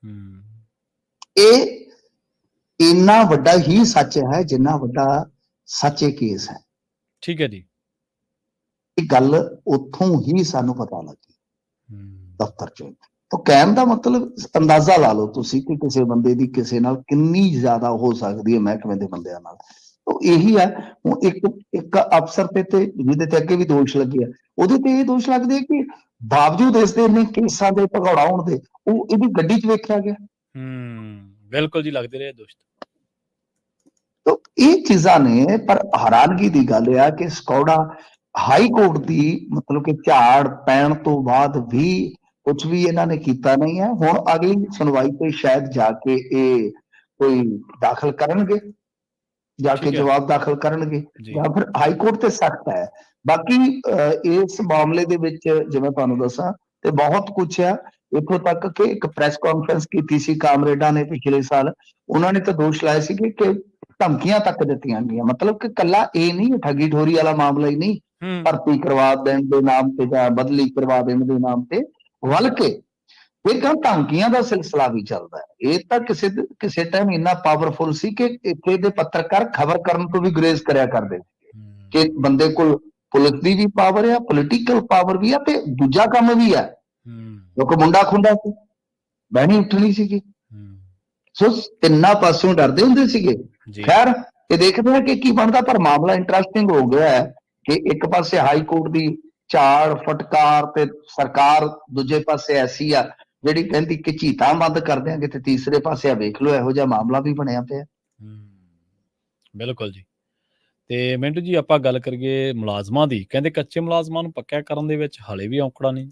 ਹੂੰ ਇਹ ਇੰਨਾ ਵੱਡਾ ਹੀ ਸੱਚ ਹੈ ਜਿੰਨਾ ਵੱਡਾ ਸੱਚ ਇਹ ਕੇਸ ਹੈ। ਠੀਕ ਹੈ ਜੀ। ਇਹ ਗੱਲ ਉੱਥੋਂ ਹੀ ਸਾਨੂੰ ਪਤਾ ਲੱਗੀ ਹੂੰ ਦਫ਼ਤਰ ਚੋਂ। ਤਾਂ ਕਹਿਣ ਦਾ ਮਤਲਬ ਅੰਦਾਜ਼ਾ ਲਾ ਲਓ ਤੁਸੀਂ ਕਿ ਕਿਸੇ ਬੰਦੇ ਦੀ ਕਿਸੇ ਨਾਲ ਕਿੰਨੀ ਜ਼ਿਆਦਾ ਹੋ ਸਕਦੀ ਹੈ ਮਹਿਕਮੇ ਦੇ ਬੰਦਿਆਂ ਨਾਲ। ਤਾਂ ਇਹੀ ਹੈ। ਹੁਣ ਇੱਕ ਅਫਸਰ ਤੇ ਜਿਹਦੇ ਤੇ ਅੱਗੇ ਵੀ ਦੋਸ਼ ਲੱਗੇ ਆ, ਉਹਦੇ ਤੇ ਇਹ ਦੋਸ਼ ਲੱਗਦੇ ਕਿ ਬਾਵਜੂਦ ਇਸ ਦੇ ਇੰਨੇ ਕੇਸਾਂ ਦੇ ਭਗੌੜਾ ਹੋਣ ਦੇ ਉਹ ਇਹਦੀ ਗੱਡੀ 'ਚ ਵੇਖਿਆ ਗਿਆ। ਬਿਲਕੁਲ ਜੀ, ਲੱਗਦੇ ਰਹੇ ਦੋਸ਼। ਤਾਂ ਇਹ ਚੀਜ਼ਾਂ ਨੇ, ਪਰ ਹੈਰਾਨਗੀ ਦੀ ਗੱਲ ਆ ਕਿ ਸਕੌੜਾ ਹਾਈ ਕੋਰਟ ਦੀ ਮਤਲਬ ਕਿ ਝਾੜ ਪੈਣ ਤੋਂ ਬਾਅਦ ਵੀ ਕੁਝ ਵੀ ਇਹਨਾਂ ਨੇ ਕੀਤਾ ਨਹੀਂ ਹੈ। ਹੁਣ ਅਗਲੀ ਸੁਣਵਾਈ ਤੇ ਸ਼ਾਇਦ ਜਾ ਕੇ ਇਹ ਕੋਈ ਦਾਖਲ ਕਰਨਗੇ, ਜਾ ਕੇ ਜਵਾਬ ਦਾਖਲ ਕਰਨਗੇ, ਜਾਂ ਫਿਰ ਹਾਈ ਕੋਰਟ ਤੇ ਸਖਤ ਹੈ। ਬਾਕੀ ਇਸ ਮਾਮਲੇ ਦੇ ਵਿੱਚ ਜਿਵੇਂ ਤੁਹਾਨੂੰ ਦੱਸਾਂ ਤੇ ਬਹੁਤ ਕੁਛ ਆ। ਇੱਥੋਂ ਤੱਕ ਕਿ ਇੱਕ ਪ੍ਰੈਸ ਕਾਨਫਰੰਸ ਕੀਤੀ ਸੀ ਕਾਮਰੇਡਾਂ ਨੇ ਪਿਛਲੇ ਸਾਲ। ਉਹਨਾਂ ਨੇ ਤਾਂ ਦੋਸ਼ ਲਾਏ ਸੀਗੇ ਕਿ ਧਮਕੀਆਂ ਤੱਕ ਦਿੱਤੀਆਂ ਗਈਆਂ। ਮਤਲਬ ਕਿ ਕੱਲਾ ਇਹ ਨਹੀਂ ਠੱਗੀ ਠੋਰੀ ਵਾਲਾ ਮਾਮਲਾ ਹੀ ਨਹੀਂ, ਭਰਤੀ ਕਰਵਾ ਦੇਣ ਦੇ ਨਾਮ ਤੇ ਜਾਂ ਬਦਲੀ ਕਰਵਾ ਦੇਣ ਦੇ ਨਾਮ ਤੇ, ਬਲਕਿ ਇਹ ਤਾਂ ਧਮਕੀਆਂ ਦਾ ਸਿਲਸਿਲਾ ਵੀ ਚੱਲਦਾ ਹੈ। ਇਹ ਤਾਂ ਕਿਸੇ ਟਾਈਮ ਇੰਨਾ ਪਾਵਰਫੁਲ ਸੀ ਕਿ ਇੱਥੇ ਦੇ ਪੱਤਰਕਾਰ ਖਬਰ ਕਰਨ ਤੋਂ ਵੀ ਗੁਰੇਜ਼ ਕਰਿਆ ਕਰਦੇ ਕਿ ਬੰਦੇ ਕੋਲ ਪੁਲਿਸ ਦੀ ਵੀ ਪਾਵਰ ਆ, ਪੋਲੀਟੀਕਲ ਪਾਵਰ ਵੀ ਆ ਤੇ ਦੂਜਾ ਕੰਮ ਵੀ ਆ। ਕਿਉਂਕਿ ਮੁੰਡਾ ਖੁੰਡਾ ਸੀ, ਬਹਿਣੀ ਉੱਠਣੀ ਸੀਗੀ, ਸੋ ਤਿੰਨਾਂ ਪਾਸਿਓਂ ਡਰਦੇ ਹੁੰਦੇ ਸੀਗੇ। ਖੈਰ ਇਹ ਦੇਖਦੇ ਹਾਂ ਕਿ ਕੀ ਬਣਦਾ। ਪਰ ਮਾਮਲਾ ਇੰਟਰਸਟਿੰਗ ਹੋ ਗਿਆ ਹੈ ਕਿ ਇੱਕ ਪਾਸੇ ਹਾਈ ਕੋਰਟ ਦੀ ਝਾੜ ਫਟਕਾਰ ਤੇ ਸਰਕਾਰ ਦੂਜੇ ਪਾਸੇ ਐਸੀ ਆ ਜਿਹੜੀ ਕਹਿੰਦੀ ਕਿ ਝੀਤਾਂ ਬੰਦ ਕਰ ਦਿਆਂਗੇ, ਤੇ ਤੀਸਰੇ ਪਾਸੇ ਆ ਵੇਖ ਲਓ ਇਹੋ ਜਿਹਾ ਮਾਮਲਾ ਵੀ ਬਣਿਆ ਪਿਆ। ਬਿਲਕੁਲ ਜੀ। ਤੇ ਮਿੰਟੂ ਜੀ, ਆਪਾਂ ਗੱਲ ਕਰੀਏ ਮੁਲਾਜ਼ਮਾਂ ਦੀ। ਕਹਿੰਦੇ ਕੱਚੇ ਮੁਲਾਜ਼ਮਾਂ ਨੂੰ ਪੱਕਿਆ ਕਰਨ ਦੇ ਵਿੱਚ ਹਾਲੇ ਵੀ ਔਂਕੜਾ ਨਹੀਂ।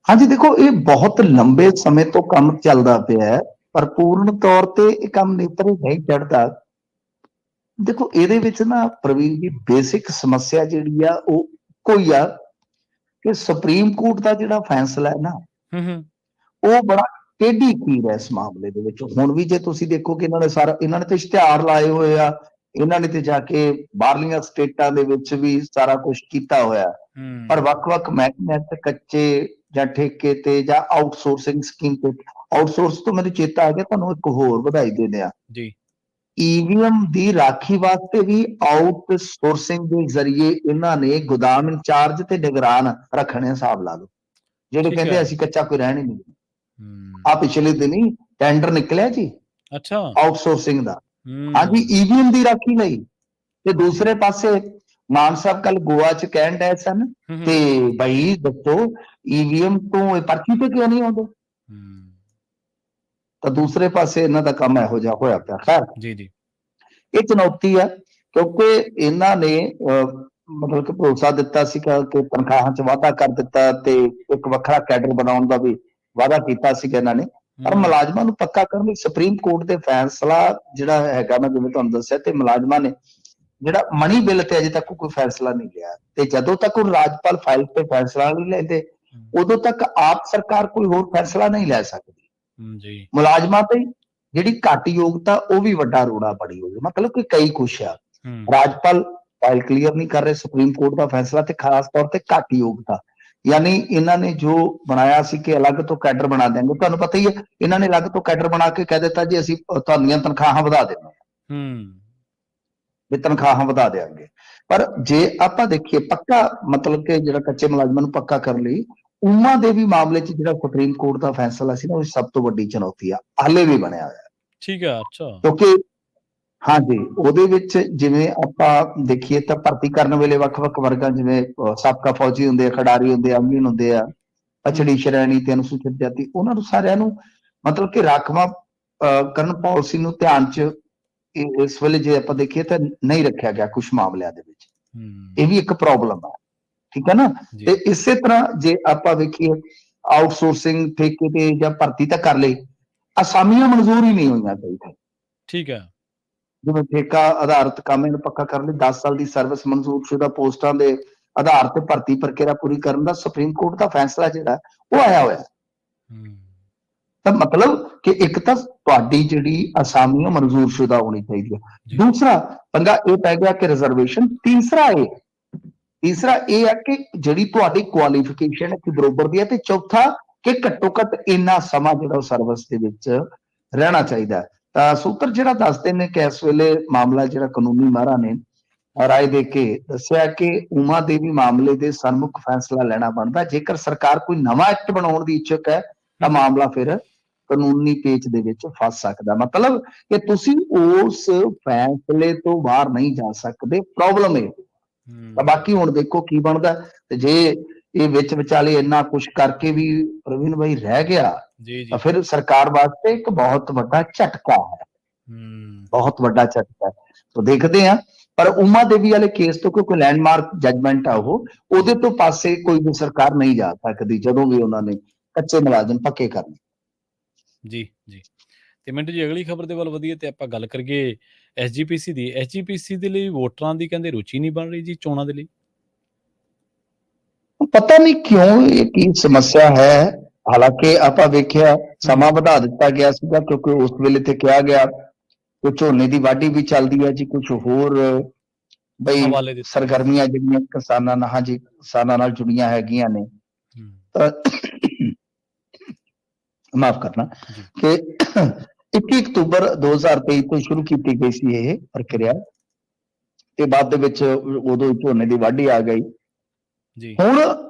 ਹਾਂਜੀ ਦੇਖੋ, ਇਹ ਬਹੁਤ ਲੰਬੇ ਸਮੇਂ ਤੋਂ ਕੰਮ ਚੱਲਦਾ ਪਿਆ ਹੈ, ਪਰ ਪੂਰਨ ਤੌਰ ਤੇ ਇਹ ਕੰਮ ਨੇਪਰੇ ਨਹੀਂ ਚੜ੍ਹਦਾ। ਦੇਖੋ ਇਹਦੇ ਵਿੱਚ ਨਾ ਪ੍ਰਵੀਨ ਜੀ, ਬੇਸਿਕ ਸਮੱਸਿਆ ਜਿਹੜੀ ਆ ਉਹ ਕੋਈ ਆ ਕਿ ਸੁਪਰੀਮ ਕੋਰਟ ਦਾ ਜਿਹੜਾ ਫੈਸਲਾ ਹੈ ਨਾ, ਉਹ ਬੜਾ ਟੇਢੀ ਖੀਰ ਹੈ ਇਸ ਮਾਮਲੇ ਦੇ ਵਿੱਚ। ਹੁਣ ਵੀ ਜੇ ਤੁਸੀਂ ਦੇਖੋ ਕਿ ਇਹਨਾਂ ਨੇ ਤੇ ਇਸ਼ਤਿਹਾਰ ਲਾਏ ਹੋਏ ਆ, ਇਹਨਾਂ ਨੇ ਤੇ ਜਾ ਕੇ ਬਾਹਰਲੀਆਂ ਸਟੇਟਾਂ ਦੇ ਵਿੱਚ ਵੀ ਸਾਰਾ ਕੁਝ ਕੀਤਾ ਹੋਇਆ, ਪਰ ਵੱਖ-ਵੱਖ ਮਹਿਕਮਿਆਂ ਤੇ ਕੱਚੇ ਜਾਂ ਠੇਕੇ ਤੇ ਜਾਂ ਆਊਟਸੋਰਸਿੰਗ ਸਕੀਮ ਤੇ। ਆਊਟਸੋਰਸ ਤੋਂ ਮੈਨੂੰ ਚੇਤਾ ਆ ਗਿਆ, ਤੁਹਾਨੂੰ ਇੱਕ ਹੋਰ ਵਧਾਈ ਦਿੰਦੇ ਆ ਜੀ। ਈਵੀਐਮ ਦੀ ਰਾਖੀ ਵਾਸਤੇ ਵੀ ਆਊਟਸੋਰਸਿੰਗ ਦੇ ਜ਼ਰੀਏ ਇਹਨਾਂ ਨੇ ਗੋਦਾਮ ਇੰਚਾਰਜ ਤੇ ਨਿਗਰਾਨ ਰੱਖਣੇ, ਹਿਸਾਬ ਲਾ ਲਓ, ਜਿਹੜੇ ਕਹਿੰਦੇ ਅਸੀਂ ਕੱਚਾ ਕੋਈ ਰਹਿਣ ਹੀ ਨਹੀਂ। ਆ ਪਿਛਲੇ ਦਿਨੀ ਟੈਂਡਰ ਨਿਕਲਿਆ ਜੀ, ਅੱਛਾ, ਆਊਟਸੋਰਸਿੰਗ ਦਾ। ਹਾਂਜੀ, ਈਵੀਐਮ ਦੀ ਰਾਖੀ ਲਈ। ਤੇ ਦੂਸਰੇ ਪਾਸੇ ਮਾਨ ਸਾਹਿਬ ਕੱਲ ਗੋਆ ਚ ਕਹਿਣ ਡਏ ਸਨ ਤੇ ਬਈ ਦੱਸੋ ਈਵੀਐਮ ਤੋਂ ਇਹ ਪਰਚੀ ਤੇ ਕਿਉਂ ਨਹੀਂ ਆਉਂਦੇ? ਤਾਂ ਦੂਸਰੇ ਪਾਸੇ ਇਹਨਾਂ ਦਾ ਕੰਮ ਇਹੋ ਜਿਹਾ ਹੋਇਆ ਪਿਆ। ਖੈਰ ਜੀ ਜੀ, ਇਹ ਚੁਣੌਤੀ ਹੈ ਕਿਉਂਕਿ ਇਹਨਾਂ ਨੇ ਮਤਲਬ ਕਿ ਭਰੋਸਾ ਦਿੱਤਾ ਸੀ ਕਿ ਤਨਖਾਹਾਂ 'ਚ ਵਾਧਾ ਕਰ ਦਿੱਤਾ ਤੇ ਇੱਕ ਵੱਖਰਾ ਕੈਡਰ ਬਣਾਉਣ ਦਾ ਵੀ ਵਾਅਦਾ ਕੀਤਾ ਸੀ ਇਹਨਾਂ ਨੇ। ਪਰ ਮੁਲਾਜ਼ਮਾਂ ਨੂੰ ਪੱਕਾ ਕਰਨ ਲਈ ਸੁਪਰੀਮ ਕੋਰਟ ਦੇ ਫੈਸਲਾ ਜਿਹੜਾ ਹੈਗਾ, ਮੈਂ ਜਿਵੇਂ ਤੁਹਾਨੂੰ ਦੱਸਿਆ, ਤੇ ਮੁਲਾਜ਼ਮਾਂ ਨੇ ਜਿਹੜਾ ਮਨੀ ਬਿੱਲ ਤੇ ਅਜੇ ਤੱਕ ਕੋਈ ਫੈਸਲਾ ਨਹੀਂ ਲਿਆ, ਤੇ ਜਦੋਂ ਤੱਕ ਉਹ ਰਾਜਪਾਲ ਫਾਈਲ ਤੇ ਫੈਸਲਾ ਨਹੀਂ ਲੈਂਦੇ ਉਦੋਂ ਤੱਕ ਆਪ ਸਰਕਾਰ ਕੋਈ ਹੋਰ ਫੈਸਲਾ ਨਹੀਂ ਲੈ ਸਕਦੀ ਜੀ। ਮੁਲਾਜ਼ਮਾਂ ਤੇ ਜਿਹੜੀ ਘੱਟ ਯੋਗਤਾ ਉਹ ਵੀ ਵੱਡਾ ਰੋੜਾ ਬਣੀ ਹੋਈ, ਮਤਲਬ ਕਿ ਕਈ ਕੁਛ ਆ। ਰਾਜਪਾਲ ਫਾਈਲ ਕਲੀਅਰ ਨਹੀਂ ਕਰ ਰਹੇ, ਸੁਪਰੀਮ ਕੋਰਟ ਦਾ ਫੈਸਲਾ, ਤੇ ਖਾਸ ਤੌਰ ਤੇ ਘੱਟ ਯੋਗਤਾ। ਯਾਨੀ ਇਹਨਾਂ ਨੇ ਜੋ ਬਣਾਇਆ ਸੀ ਕਿ ਅਲੱਗ ਤੋਂ ਕੈਡਰ ਬਣਾ ਦੇਣਗੇ, ਤੁਹਾਨੂੰ ਪਤਾ ਹੀ ਹੈ ਇਹਨਾਂ ਨੇ ਅਲੱਗ ਤੋਂ ਕੈਡਰ ਬਣਾ ਕੇ ਕਹਿ ਦਿੱਤਾ ਜੀ ਅਸੀਂ ਤੁਹਾਡੀਆਂ ਤਨਖਾਹਾਂ ਵਧਾ ਦਿੰਦੇ ਹਾਂ, ਵੀ ਤਨਖਾਹਾਂ ਵਧਾ ਦੇਵਾਂਗੇ। ਪਰ ਜੇ ਆਪਾਂ ਦੇਖੀਏ ਪੱਕਾ, ਮਤਲਬ ਕਿ ਜਿਹੜਾ ਕੱਚੇ ਮੁਲਾਜ਼ਮਾਂ ਨੂੰ ਪੱਕਾ ਕਰਨ ਲਈ ਉਮਾ ਦੇ ਵੀ ਮਾਮਲੇ 'ਚ ਜਿਹੜਾ ਸੁਪਰੀਮ ਕੋਰਟ ਦਾ ਫੈਸਲਾ ਸੀ ਨਾ, ਉਹ ਸਭ ਤੋਂ ਵੱਡੀ ਚੁਣੌਤੀ ਆ, ਹਾਲੇ ਵੀ ਬਣਿਆ ਹੋਇਆ। ਠੀਕ ਹੈ, ਅੱਛਾ। ਕਿਉਂਕਿ ਹਾਂਜੀ, ਉਹਦੇ ਵਿੱਚ ਜਿਵੇਂ ਆਪਾਂ ਦੇਖੀਏ ਤਾਂ ਭਰਤੀ ਕਰਨ ਵੇਲੇ ਵੱਖ-ਵੱਖ ਵਰਗਾਂ, ਜਿਵੇਂ ਸਾਬਕਾ ਫੌਜੀ ਹੁੰਦੇ ਆ, ਖਿਡਾਰੀ ਹੁੰਦੇ ਆ, ਅਮੀਨ ਹੁੰਦੇ ਆ, ਪਛੜੀ ਸ਼੍ਰੇਣੀ ਤੇ ਅਨੁਸੂਚਿਤ ਜਾਤੀ, ਉਹਨਾਂ ਨੂੰ ਸਾਰਿਆਂ ਨੂੰ ਮਤਲਬ ਕਿ ਰਾਖਵਾਂ ਕਰਨ ਪਾਲਿਸੀ ਨੂੰ ਧਿਆਨ 'ਚ ਇਸ ਵੇਲੇ ਜੇ ਆਪਾਂ ਦੇਖੀਏ ਤਾਂ ਨਹੀਂ ਰੱਖਿਆ ਗਿਆ ਕੁਝ ਮਾਮਲਿਆਂ ਦੇ ਵਿੱਚ। ਇਹ ਵੀ ਇੱਕ ਪ੍ਰੋਬਲਮ ਆ, ਠੀਕ ਹੈ ਨਾ। ਤੇ ਇਸੇ ਤਰ੍ਹਾਂ ਜੇ ਆਪਾਂ ਵੇਖੀਏ ਆਊਟਸੋਰਸਿੰਗ, ਠੇਕੇ ਤੇ ਜਾਂ ਭਰਤੀ ਤਾਂ ਕਰ ਲਈ, ਅਸਾਮੀਆਂ ਮਨਜ਼ੂਰ ਹੀ ਨਹੀਂ ਹੋਈਆਂ ਕਈ ਤਾਂ, ਠੀਕ ਹੈ। ਜਿਵੇਂ ਠੇਕਾ ਆਧਾਰਿਤ ਕੰਮ ਇਹਨੂੰ ਪੱਕਾ ਕਰਨ ਲਈ 10 ਸਾਲ ਦੀ ਸਰਵਿਸ ਮਨਜ਼ੂਰਸ਼ੁਦਾ ਪੋਸਟਾਂ ਦੇ ਆਧਾਰ ਤੇ ਭਰਤੀ ਪ੍ਰਕਿਰਿਆ ਪੂਰੀ ਕਰਨ ਦਾ ਸੁਪਰੀਮ ਕੋਰਟ ਦਾ ਫੈਸਲਾ ਜਿਹੜਾ ਉਹ ਆਇਆ ਹੋਇਆ। ਤਾਂ ਮਤਲਬ ਕਿ ਇੱਕ ਤਾਂ ਤੁਹਾਡੀ ਜਿਹੜੀ ਅਸਾਮੀਆਂ ਮਨਜ਼ੂਰਸ਼ੁਦਾ ਹੋਣੀ ਚਾਹੀਦੀ ਹੈ, ਦੂਸਰਾ ਪੰਗਾ ਇਹ ਪੈ ਗਿਆ ਕਿ ਰਿਜ਼ਰਵੇਸ਼ਨ, ਤੀਸਰਾ ਇਹ ਤੀਸਰਾ ਇਹ ਹੈ ਕਿ ਜਿਹੜੀ ਤੁਹਾਡੀ ਕੁਆਲੀਫਿਕੇਸ਼ਨ ਹੈ ਕਿ ਬਰੋਬਰ ਦੀ ਹੈ, ਤੇ ਚੌਥਾ ਕਿ ਘੱਟੋ ਘੱਟ ਇੰਨਾ ਸਮਾਂ ਜਿਹੜਾ ਉਹ ਸਰਵਿਸ ਦੇ ਵਿੱਚ ਰਹਿਣਾ ਚਾਹੀਦਾ। ਤਾਂ ਸੂਤਰ ਜਿਹੜਾ ਦੱਸਦੇ ਨੇ ਕਿ ਇਸ ਵੇਲੇ ਮਾਮਲਾ ਜਿਹੜਾ ਕਾਨੂੰਨੀ ਮਾਹਰਾਂ ਨੇ ਰਾਏ ਦੇ ਕੇ ਦੱਸਿਆ ਕਿ ਉਮਾ ਦੇਵੀ ਮਾਮਲੇ ਦੇ ਸਨਮੁਖ ਫੈਸਲਾ ਲੈਣਾ ਬਣਦਾ। ਜੇਕਰ ਸਰਕਾਰ ਕੋਈ ਨਵਾਂ ਐਕਟ ਬਣਾਉਣ ਦੀ ਇੱਛੁਕ ਹੈ ਤਾਂ ਮਾਮਲਾ ਫਿਰ ਕਾਨੂੰਨੀ ਪੇਚ ਦੇ ਵਿੱਚ ਫਸ ਸਕਦਾ। ਮਤਲਬ ਕਿ ਤੁਸੀਂ ਉਸ ਫੈਸਲੇ ਤੋਂ ਬਾਹਰ ਨਹੀਂ ਜਾ ਸਕਦੇ, ਪ੍ਰੋਬਲਮ ਇਹ। ਤਾਂ ਬਾਕੀ ਹੁਣ ਦੇਖੋ ਕੀ ਬਣਦਾ। ਤੇ ਜੇ ਇਹ ਵਿੱਚ ਵਿਚਾਲੇ ਇੰਨਾ ਕੁਛ ਕਰਕੇ ਵੀ ਪ੍ਰਵੀਨ ਭਾਈ ਰਹਿ ਗਿਆ ਤਾਂ ਫਿਰ ਸਰਕਾਰ ਵਾਸਤੇ ਇੱਕ ਬਹੁਤ ਵੱਡਾ ਝਟਕਾ ਹੈ, ਬਹੁਤ ਵੱਡਾ ਝਟਕਾ ਹੈ। ਤਾਂ ਦੇਖਦੇ ਹਾਂ। ਪਰ ਉਮਾ ਦੇਵੀ ਵਾਲੇ ਕੇਸ ਤੋਂ ਕਿਉਂਕਿ ਲੈਂਡਮਾਰਕ ਜੱਜਮੈਂਟ ਆ ਉਹਦੇ ਤੋਂ ਪਾਸੇ ਕੋਈ ਵੀ ਸਰਕਾਰ ਨਹੀਂ ਜਾ ਸਕਦੀ ਜਦੋਂ ਵੀ ਉਹਨਾਂ ਨੇ ਕੱਚੇ ਮੁਲਾਜ਼ਮ ਪੱਕੇ ਕਰਨੇ। ਜੀ ਜੀ। ਤੇ ਮਿੰਟੂ ਜੀ ਅਗਲੀ ਖਬਰ ਦੇ ਵੱਲ ਵਧੀਏ ਤੇ ਆਪਾਂ ਗੱਲ ਕਰੀਏ ਐਸਜੀਪੀਸੀ ਦੀ। ਐਸਜੀਪੀਸੀ ਦੇ ਲਈ ਵੋਟਰਾਂ ਦੀ ਕਹਿੰਦੇ ਰੁਚੀ ਨਹੀਂ ਬਣ ਰਹੀ ਜੀ ਚੋਣਾਂ ਦੇ ਲਈ। ਪਤਾ ਨਹੀਂ ਕਿਉਂ ਇਹ ਕੀ ਸਮੱਸਿਆ ਹੈ। ਹਾਲਾਂਕਿ ਆਪਾਂ ਵੇਖਿਆ ਸਮਾਂ ਵਧਾ ਦਿੱਤਾ ਗਿਆ ਸੀਗਾ ਕਿਉਂਕਿ ਉਸ ਵੇਲੇ ਤੇ ਕਿਹਾ ਗਿਆ ਕਿ ਝੋਨੇ ਦੀ ਵਾਢੀ ਵੀ ਚੱਲਦੀ ਹੈ ਜੀ, ਕੁਝ ਹੋਰ ਬਈ ਸਰਗਰਮੀਆਂ ਜਿਹੜੀਆਂ ਕਿਸਾਨਾਂ ਨਾਲ, ਹਾਂਜੀ ਕਿਸਾਨਾਂ ਨਾਲ ਜੁੜੀਆਂ ਹੈਗੀਆਂ ਨੇ। ਤਾਂ ਮਾਫ ਕਰਨਾ ਕਿ 21 ਅਕਤੂਬਰ 2023 ਤੋਂ ਸ਼ੁਰੂ ਕੀਤੀ ਗਈ ਸੀ ਇਹ ਪ੍ਰਕਿਰਿਆ ਤੇ ਬਾਅਦ ਦੇ ਵਿੱਚ ਉਦੋਂ ਝੋਨੇ ਦੀ ਵਾਢੀ ਆ ਗਈ। ਹੁਣ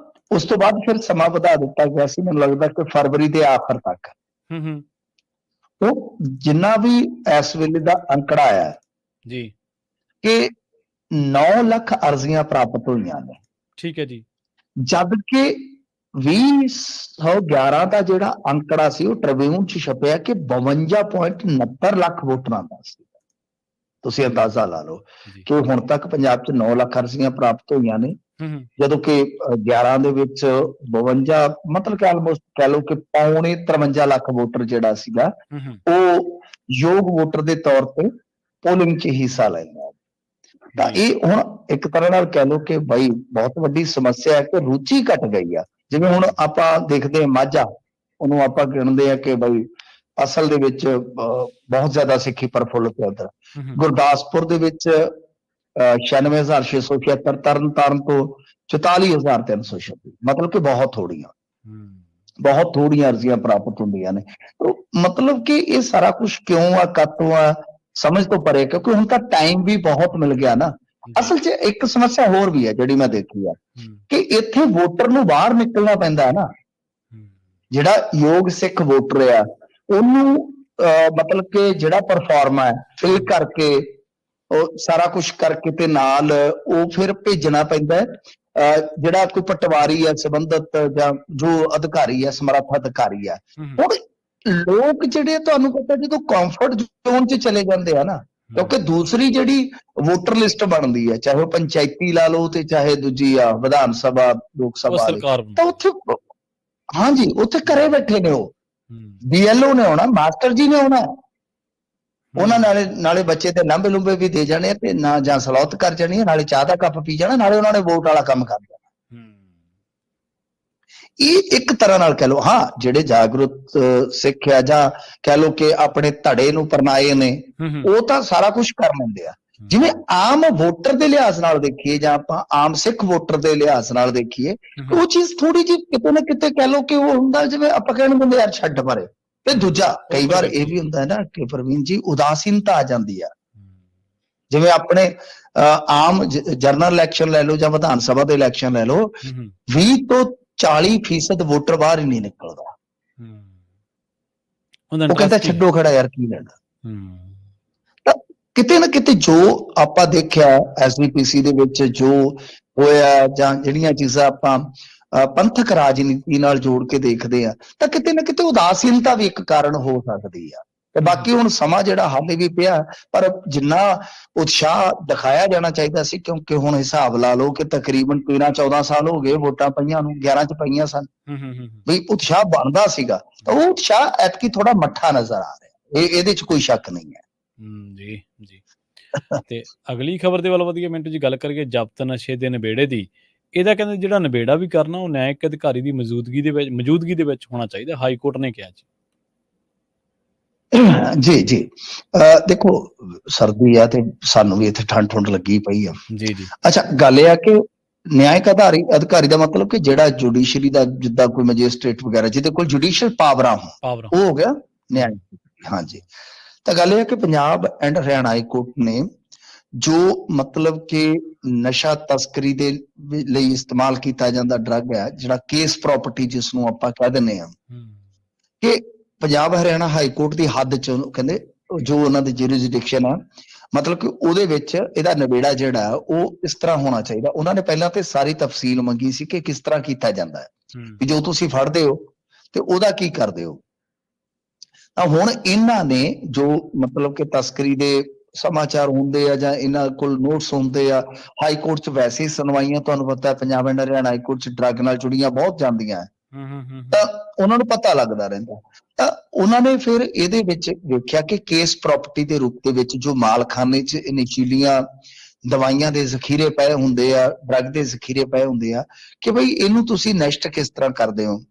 ਉਸ ਤੋਂ ਬਾਅਦ ਫਿਰ ਸਮਾਂ ਵਧਾ ਦਿੱਤਾ ਗਿਆ ਸੀ, ਮੈਨੂੰ ਲੱਗਦਾ ਕਿ ਫਰਵਰੀ ਦੇ ਆਖਰ ਤੱਕ। ਉਹ ਜਿੰਨਾ ਵੀ ਇਸ ਵੇਲੇ ਦਾ ਅੰਕੜਾ ਆਇਆ ਜੀ ਕਿ 9 ਲੱਖ ਅਰਜ਼ੀਆਂ ਪ੍ਰਾਪਤ ਹੋਈਆਂ ਨੇ। ਠੀਕ ਹੈ ਜੀ। ਜਦ ਕਿ 2011 ਦਾ ਜਿਹੜਾ ਅੰਕੜਾ ਸੀ ਉਹ ਟ੍ਰਿਬਿਊਨ 'ਚ ਛਪਿਆ ਕਿ 52.69 ਲੱਖ ਵੋਟਰਾਂ ਦਾ ਸੀ। ਤੁਸੀਂ ਅੰਦਾਜ਼ਾ ਲਾ ਲਓ ਕਿ ਹੁਣ ਤੱਕ ਪੰਜਾਬ 'ਚ 9 ਲੱਖ ਅਰਜ਼ੀਆਂ ਪ੍ਰਾਪਤ ਹੋਈਆਂ ਨੇ, ਜਦੋਂ ਕਿ 11 ਦੇ ਵਿੱਚ 52 ਮਤਲਬ ਕਿ ਆਲਮੋਸਟ ਕਹਿ ਲਓ ਕਿ 53 ਲੱਖ ਵੋਟਰ ਜਿਹੜਾ ਸੀਗਾ ਉਹ ਯੋਗ ਵੋਟਰ ਦੇ ਤੌਰ ਤੇ ਪੋਲਿੰਗ 'ਚ ਹਿੱਸਾ ਲੈਂਦਾ। ਤਾਂ ਇਹ ਹੁਣ ਇੱਕ ਤਰ੍ਹਾਂ ਨਾਲ ਕਹਿ ਲਓ ਕਿ ਬਈ ਬਹੁਤ ਵੱਡੀ ਸਮੱਸਿਆ ਹੈ ਕਿ ਰੁਚੀ ਘਟ ਗਈ ਆ। ਜਿਵੇਂ ਹੁਣ ਆਪਾਂ ਦੇਖਦੇ ਹਾਂ ਮਾਝਾ, ਉਹਨੂੰ ਆਪਾਂ ਗਿਣਦੇ ਆ ਕਿ ਬਈ ਅਸਲ ਦੇ ਵਿੱਚ ਬਹੁਤ ਜ਼ਿਆਦਾ ਸਿੱਖੀ ਪ੍ਰਫੁੱਲਤ ਹੈ ਉੱਧਰ। ਗੁਰਦਾਸਪੁਰ ਦੇ ਵਿੱਚ 96,676, ਤਰਨ ਤਾਰਨ ਤੋਂ 44,326, ਮਤਲਬ ਕਿ ਬਹੁਤ ਥੋੜੀਆਂ ਅਰਜ਼ੀਆਂ ਪ੍ਰਾਪਤ ਹੁੰਦੀਆਂ ਨੇ। ਮਤਲਬ ਕਿ ਇਹ ਸਾਰਾ ਕੁਝ ਕਿਉਂ ਆ, ਕਦੋਂ ਆ, ਸਮਝ ਤੋਂ ਪਰੇ, ਕਿਉਂਕਿ ਹੁਣ ਤਾਂ ਟਾਈਮ ਵੀ ਬਹੁਤ ਮਿਲ ਗਿਆ ਨਾ। ਅਸਲ 'ਚ ਇੱਕ ਸਮੱਸਿਆ ਹੋਰ ਵੀ ਹੈ ਜਿਹੜੀ ਮੈਂ ਦੇਖੀ ਆ ਕਿ ਇੱਥੇ ਵੋਟਰ ਨੂੰ ਬਾਹਰ ਨਿਕਲਣਾ ਪੈਂਦਾ ਹੈ ਨਾ। ਜਿਹੜਾ ਯੋਗ ਸਿੱਖ ਵੋਟਰ ਆ ਉਹਨੂੰ ਮਤਲਬ ਕਿ ਜਿਹੜਾ ਪਰਫਾਰਮਾ ਹੈ ਫਿਲ ਕਰਕੇ ਉਹ ਸਾਰਾ ਕੁਝ ਕਰਕੇ ਤੇ ਨਾਲ ਉਹ ਫਿਰ ਭੇਜਣਾ ਪੈਂਦਾ। ਜਿਹੜਾ ਕੋਈ ਪਟਵਾਰੀ ਹੈ ਸੰਬੰਧਤ ਜਾਂ ਜੋ ਅਧਿਕਾਰੀ ਹੈ, ਸਮਰੱਥ ਅਧਿਕਾਰੀ ਹੈ। ਹੁਣ ਲੋਕ ਜਿਹੜੇ ਤੁਹਾਨੂੰ ਪਤਾ ਜਦੋਂ ਕੰਫਰਟ ਜ਼ੋਨ 'ਚ ਚਲੇ ਜਾਂਦੇ ਆ ਨਾ, ਕਿਉਂਕਿ ਦੂਸਰੀ ਜਿਹੜੀ ਵੋਟਰ ਲਿਸਟ ਬਣਦੀ ਹੈ ਚਾਹੇ ਉਹ ਪੰਚਾਇਤੀ ਲਾ ਲਓ ਤੇ ਚਾਹੇ ਦੂਜੀ ਆ ਵਿਧਾਨ ਸਭਾ ਲੋਕ ਸਭਾ, ਤਾਂ ਉੱਥੇ ਹਾਂਜੀ ਉੱਥੇ ਘਰੇ ਬੈਠੇ ਨੇ ਉਹ BLO ਨੇ ਆਉਣਾ, ਮਾਸਟਰ ਜੀ ਨੇ ਆਉਣਾ, ਉਹਨਾਂ ਨਾਲੇ ਬੱਚੇ ਤੇ ਲਾਂਬੇ ਲੁੰਬੇ ਵੀ ਦੇ ਜਾਣੇ ਤੇ ਨਾ ਜਾਂ ਸਲੌਤ ਕਰ ਜਾਣੀ, ਨਾਲੇ ਚਾਹ ਦਾ ਕੱਪ ਪੀ ਜਾਣਾ, ਨਾਲੇ ਉਹਨਾਂ ਨੇ ਵੋਟ ਵਾਲਾ ਕੰਮ ਕਰ ਜਾਣਾ। ਇਹ ਇੱਕ ਤਰ੍ਹਾਂ ਨਾਲ ਕਹਿ ਲਓ ਹਾਂ ਜਿਹੜੇ ਜਾਗਰੂਕ ਸਿੱਖ ਆ ਜਾਂ ਕਹਿ ਲਓ ਕਿ ਆਪਣੇ ਧੜੇ ਨੂੰ ਪਰਨਾਏ ਨੇ ਉਹ ਤਾਂ ਸਾਰਾ ਕੁਝ ਕਰ ਲੈਂਦੇ ਆ। ਜਿਵੇਂ ਆਮ ਵੋਟਰ ਦੇ ਲਿਹਾਜ਼ ਨਾਲ ਦੇਖੀਏ ਜਾਂ ਆਪਾਂ ਆਮ ਸਿੱਖ ਵੋਟਰ ਦੇ ਲਿਹਾਜ਼ ਨਾਲ ਦੇਖੀਏ ਉਹ ਚੀਜ਼ ਥੋੜੀ ਜਿਹੀ ਕਿਤੇ ਨਾ ਕਿਤੇ ਕਹਿ ਲਓ ਕਿ ਉਹ ਹੁੰਦਾ ਜਿਵੇਂ ਆਪਾਂ ਕਹਿਣ ਬੰਦੇ ਯਾਰ ਛੱਡ ਪਰੇ। ਤੇ ਦੂਜਾ ਕਈ ਵਾਰ ਇਹ ਵੀ ਹੁੰਦਾ ਹੈ ਨਾ ਕਿ ਪ੍ਰਵੀਨ ਜੀ ਉਦਾਸੀਨਤਾ ਆ ਜਾਂਦੀ ਆ। ਜਿਵੇਂ ਆਪਣੇ ਆਮ ਜਨਰਲ ਇਲੈਕਸ਼ਨ ਲੈ ਲਓ ਜਾਂ ਵਿਧਾਨ ਸਭਾ ਦੇ ਇਲੈਕਸ਼ਨ ਲੈ ਲਓ, 20 ਤੋਂ 40% ਵੋਟਰ ਬਾਹਰ ਹੀ ਨਹੀਂ ਨਿਕਲਦਾ। ਉਹ ਕਹਿੰਦਾ ਛੱਡੋ ਖੜਾ ਯਾਰ ਕੀ ਲੈਣਾ। ਤਾਂ ਕਿਤੇ ਨਾ ਕਿਤੇ ਜੋ ਆਪਾਂ ਦੇਖਿਆ SGPC ਦੇ ਵਿੱਚ ਜੋ ਹੋਇਆ ਜਾਂ ਜਿਹੜੀਆਂ ਚੀਜ਼ਾਂ ਆਪਾਂ ਪੰਥਕ ਰਾਜਨੀਤੀ ਨਾਲ ਜੋੜ ਕੇ ਦੇਖਦੇ ਆ ਤਾਂ ਕਿਤੇ ਨਾ ਕਿਤੇ ਉਦਾਸੀਨਤਾ ਵੀ ਇੱਕ ਕਾਰਨ ਹੋ ਸਕਦੀ ਆ। ਤੇ ਬਾਕੀ ਹੁਣ ਸਮਾਂ ਜਿਹੜਾ ਹਾਲੇ ਵੀ ਪਿਆ, ਪਰ ਜਿੰਨਾ ਉਤਸ਼ਾਹ ਦਿਖਾਇਆ ਜਾਣਾ ਚਾਹੀਦਾ ਸੀ, ਕਿਉਂਕਿ ਹੁਣ ਹਿਸਾਬ ਲਾ ਲਓ ਕਿ ਤਕਰੀਬਨ 13-14 ਸਾਲ ਹੋ ਗਏ ਵੋਟਾਂ ਪਈਆਂ ਨੂੰ, 11 ਚ ਪਈਆਂ ਸਨ, ਵੀ ਉਤਸ਼ਾਹ ਬਣਦਾ ਸੀਗਾ, ਤਾਂ ਉਹ ਉਤਸ਼ਾਹ ਐਤਕੀ ਥੋੜਾ ਮੱਠਾ ਨਜ਼ਰ ਆ ਰਿਹਾ। ਇਹਦੇ ਚ ਕੋਈ ਸ਼ੱਕ ਨਹੀਂ ਹੈ। ਜੀ ਜੀ। ਤੇ ਅਗਲੀ ਖਬਰ ਦੇ ਵੱਲ ਵਧੀਆ ਮਿੰਟੂ ਜੀ ਗੱਲ ਕਰੀਏ ਜ਼ਬਤ ਨਸ਼ੇ ਦੇ ਨਿਬੇੜੇ ਦੀ। ਇਹਦਾ ਕਹਿੰਦੇ ਜਿਹੜਾ ਨਿਬੇੜਾ ਵੀ ਕਰਨਾ ਉਹ ਨਿਆਇਕ ਅਧਿਕਾਰੀ ਦੀ ਮੌਜੂਦਗੀ ਦੇ ਵਿੱਚ ਹੋਣਾ ਚਾਹੀਦਾ, ਹਾਈ ਕੋਰਟ ਨੇ ਕਿਹਾ ਜੀ। ਜੀ ਜੀ। ਦੇਖੋ ਸਰਦੀ ਆ ਤੇ ਸਾਨੂੰ ਵੀ ਇੱਥੇ ਠੰਡ ਲੱਗੀ ਪਈ ਆ। ਜੀ ਜੀ। ਅੱਛਾ ਗੱਲ ਇਹ ਆ ਕਿ ਨਿਆਇਕ ਅਧਿਕਾਰੀ ਦਾ ਮਤਲਬ ਕਿ ਜਿਹੜਾ ਜੁਡੀਸ਼ਰੀ ਦਾ, ਜਿੱਦਾਂ ਕੋਈ ਮੈਜਿਸਟ੍ਰੇਟ ਵਗੈਰਾ ਜਿਹਦੇ ਕੋਲ ਜੁਡੀਸ਼ੀਅਲ ਪਾਵਰਾਂ ਹੋਣ, ਪਾਵਰ ਉਹ ਹੋ ਗਿਆ ਨਿਆਇਕ। ਹਾਂਜੀ, ਤਾਂ ਗੱਲ ਇਹ ਹੈ ਕਿ Punjab and Haryana high court ਨੇ ਜੋ ਮਤਲਬ ਕਿ ਨਸ਼ਾ ਤਸਕਰੀ ਦੇ ਲਈ ਇਸਤੇਮਾਲ ਕੀਤਾ ਜਾਂਦਾ ਡਰੱਗ ਹੈ, ਜਿਹੜਾ ਕੇਸ ਪ੍ਰਾਪਰਟੀ ਜਿਸ ਨੂੰ ਆਪਾਂ ਕਹਿ ਦਿੰਦੇ ਹਾਂ, ਕਿ ਪੰਜਾਬ ਹਰਿਆਣਾ ਹਾਈ ਕੋਰਟ ਦੀ ਹੱਦ ਚ ਉਹਨੂੰ ਕਹਿੰਦੇ ਜੋ ਉਹਨਾਂ ਦੀ ਜੁਰਿਸਡਿਕਸ਼ਨ ਆ, ਮਤਲਬ ਕਿ ਉਹਦੇ ਵਿੱਚ ਇਹਦਾ ਨਿਬੇੜਾ ਜਿਹੜਾ ਉਹ ਇਸ ਤਰ੍ਹਾਂ ਹੋਣਾ ਚਾਹੀਦਾ। ਉਹਨਾਂ ਨੇ ਪਹਿਲਾਂ ਤੇ ਸਾਰੀ ਤਫਸੀਲ ਮੰਗੀ ਸੀ ਕਿ ਕਿਸ ਤਰ੍ਹਾਂ ਕੀਤਾ ਜਾਂਦਾ ਹੈ, ਕਿ ਜੋ ਤੁਸੀਂ ਫੜਦੇ ਹੋ ਤੇ ਉਹਦਾ ਕੀ ਕਰਦੇ ਹੋ। ਤਾਂ ਹੁਣ ਇਹਨਾਂ ਨੇ ਜੋ ਮਤਲਬ ਕਿ ਤਸਕਰੀ ਦੇ ਸਮਾਚਾਰ ਹੁੰਦੇ ਆ ਜਾਂ ਇਹਨਾਂ ਕੋਲ ਨੋਟਸ ਹੁੰਦੇ ਆ, ਹਾਈ ਕੋਰਟ ਚ ਵੈਸੇ ਹੀ ਸੁਣਵਾਈਆਂ ਤੁਹਾਨੂੰ ਪਤਾ Punjab and Haryana high court ਚ ਡਰੱਗ ਨਾਲ ਜੁੜੀਆਂ ਬਹੁਤ ਜਾਂਦੀਆਂ, ਤਾਂ ਉਹਨਾਂ ਨੂੰ ਪਤਾ ਲੱਗਦਾ ਰਹਿੰਦਾ। ਤਾਂ ਉਹਨਾਂ ਨੇ ਫਿਰ ਇਹਦੇ ਵਿੱਚ ਵੇਖਿਆ ਕਿ ਕੇਸ ਪ੍ਰਾਪਰਟੀ ਦੇ ਰੂਪ ਦੇ ਵਿੱਚ ਜੋ ਮਾਲਖਾਨੇ ਚ ਨਸ਼ੀਲੀਆਂ ਦਵਾਈਆਂ ਦੇ ਜ਼ਖੀਰੇ ਪਏ ਹੁੰਦੇ ਆ, ਡਰੱਗ ਦੇ ਜ਼ਖੀਰੇ ਪਏ ਹੁੰਦੇ ਆ, ਕਿ ਬਈ ਇਹਨੂੰ ਤੁਸੀਂ ਨਸ਼ਟ ਕਿਸ ਤਰ੍ਹਾਂ ਕਰਦੇ ਹੋ।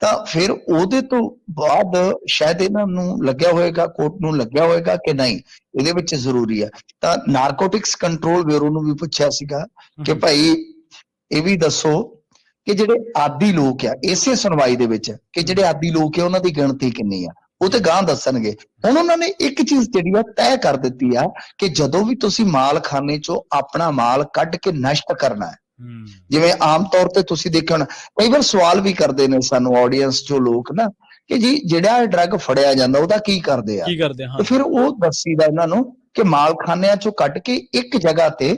ਤਾਂ ਫਿਰ ਉਹਦੇ ਤੋਂ ਬਾਅਦ ਸ਼ਾਇਦ ਇਹਨਾਂ ਨੂੰ ਲੱਗਿਆ ਹੋਏਗਾ, ਕੋਰਟ ਨੂੰ ਲੱਗਿਆ ਹੋਏਗਾ ਕਿ ਨਹੀਂ ਇਹਦੇ ਵਿੱਚ ਜ਼ਰੂਰੀ ਹੈ। ਤਾਂ ਨਾਰਕੋਟਿਕਸ ਕੰਟਰੋਲ ਬਿਊਰੋ ਨੂੰ ਵੀ ਪੁੱਛਿਆ ਸੀਗਾ ਕਿ ਭਾਈ ਇਹ ਵੀ ਦੱਸੋ ਕਿ ਜਿਹੜੇ ਆਦੀ ਲੋਕ ਆ ਇਸੇ ਸੁਣਵਾਈ ਦੇ ਵਿੱਚ, ਕਿ ਜਿਹੜੇ ਆਦੀ ਲੋਕ ਆ ਉਹਨਾਂ ਦੀ ਗਿਣਤੀ ਕਿੰਨੀ ਆ, ਉਹ ਤੇ ਗਾਂ ਦੱਸਣਗੇ। ਹੁਣ ਉਹਨਾਂ ਨੇ ਇੱਕ ਚੀਜ਼ ਜਿਹੜੀ ਆ ਤੈਅ ਕਰ ਦਿੱਤੀ ਆ ਕਿ ਜਦੋਂ ਵੀ ਤੁਸੀਂ ਮਾਲਖਾਨੇ ਚੋਂ ਆਪਣਾ ਮਾਲ ਕੱਢ ਕੇ ਨਸ਼ਟ ਕਰਨਾ ਹੈ, ਜਿਵੇਂ ਆਮ ਤੌਰ ਤੇ ਤੁਸੀਂ ਦੇਖਣ ਕਈ ਵਾਰ ਸਵਾਲ ਵੀ ਕਰਦੇ ਨੇ ਸਾਨੂੰ ਆਡੀਅנס ਚੋਂ ਲੋਕ ਨਾ, ਕਿ ਜੀ ਜਿਹੜਾ ਡਰੱਗ ਫੜਿਆ ਜਾਂਦਾ ਉਹਦਾ ਕੀ ਕਰਦੇ ਆ, ਤੇ ਫਿਰ ਉਹ ਦੱਸੀਦਾ ਇਹਨਾਂ ਨੂੰ ਕਿ ਮਾਲਖਾਨਿਆਂ ਚੋਂ ਕੱਢ ਕੇ ਇੱਕ ਜਗ੍ਹਾ ਤੇ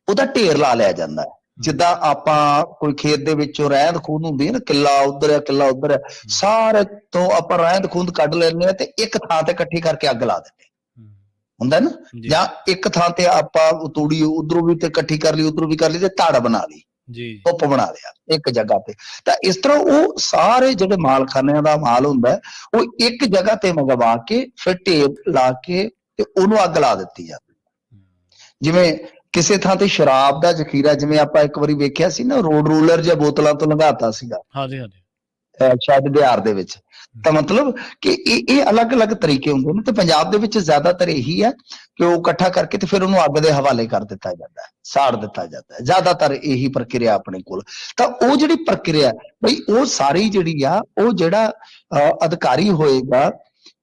ਉਹਦਾ ਢੇਰ ਲਾ ਲਿਆ ਜਾਂਦਾ ਹੈ। ਜਿੱਦਾਂ ਆਪਾਂ ਕੋਈ ਖੇਤ ਦੇ ਵਿੱਚੋਂ ਰਹਿੰਦ ਖੂੰਦ ਹੁੰਦੀ ਹੈ ਨਾ, ਕਿੱਲਾ ਉਧਰ ਹੈ ਕਿੱਲਾ ਉਧਰ ਹੈ, ਸਾਰੇ ਤੋਂ ਆਪਾਂ ਰਹਿੰਦ ਖੂੰਦ ਕੱਢ ਲੈਂਦੇ ਹਾਂ ਤੇ ਇੱਕ ਥਾਂ ਤੇ ਇਕੱਠੀ ਕਰਕੇ ਅੱਗ ਲਾ ਦਿੰਦੇ ਹੁੰਦਾ ਨਾ, ਜਾਂ ਇੱਕ ਥਾਂ ਤੇ ਆਪਾਂ ਤੂੜੀ ਉਧਰੋਂ ਵੀ ਤੇ ਇਕੱਠੀ ਕਰ ਲਈ, ਉਧਰੋਂ ਵੀ ਕਰ ਲਈ ਤੇ ਧੜ ਬਣਾ ਲਈ, ਧੁੱਪ ਬਣਾ ਲਿਆ ਇੱਕ ਜਗ੍ਹਾ ਤੇ। ਤਾਂ ਇਸ ਤਰ੍ਹਾਂ ਉਹ ਸਾਰੇ ਜਿਹੜੇ ਮਾਲਖਾਨਿਆਂ ਦਾ ਮਾਲ ਹੁੰਦਾ ਉਹ ਇੱਕ ਜਗ੍ਹਾ ਤੇ ਮੰਗਵਾ ਕੇ ਫਿਰ ਢੇਰ ਲਾ ਕੇ ਤੇ ਉਹਨੂੰ ਅੱਗ ਲਾ ਦਿੱਤੀ ਜਾਂਦੀ। ਜਿਵੇਂ ਕਿਸੇ ਥਾਂ ਤੇ ਸ਼ਰਾਬ ਦਾ ਜ਼ਖੀਰਾ, ਜਿਵੇਂ ਆਪਾਂ ਇੱਕ ਵਾਰੀ ਵੇਖਿਆ ਸੀ ਨਾ, ਰੋਡ ਰੂਲਰ ਜਾਂ ਬੋਤਲਾਂ ਤੋਂ ਲੰਘਾਤਾ ਸੀਗਾ ਸ਼ਾਇਦ ਬਿਹਾਰ ਦੇ ਵਿੱਚ। ਤਾਂ ਮਤਲਬ ਕਿ ਇਹ ਅਲੱਗ-ਅਲੱਗ ਤਰੀਕੇ ਹੁੰਦੇ ਨੇ, ਤੇ ਪੰਜਾਬ ਦੇ ਵਿੱਚ ਜ਼ਿਆਦਾਤਰ ਇਹੀ ਹੈ ਕਿ ਉਹ ਇਕੱਠਾ ਕਰਕੇ ਤੇ ਫਿਰ ਉਹਨੂੰ ਅੱਗ ਦੇ ਹਵਾਲੇ ਕਰ ਦਿੱਤਾ ਜਾਂਦਾ ਹੈ, ਸਾੜ ਦਿੱਤਾ ਜਾਂਦਾ ਹੈ, ਜ਼ਿਆਦਾਤਰ ਇਹੀ ਪ੍ਰਕਿਰਿਆ ਆਪਣੇ ਕੋਲ। ਤਾਂ ਉਹ ਜਿਹੜੀ ਪ੍ਰਕਿਰਿਆ ਬਈ ਉਹ ਸਾਰੀ ਜਿਹੜੀ ਆ, ਉਹ ਜਿਹੜਾ ਅਧਿਕਾਰੀ ਹੋਏਗਾ,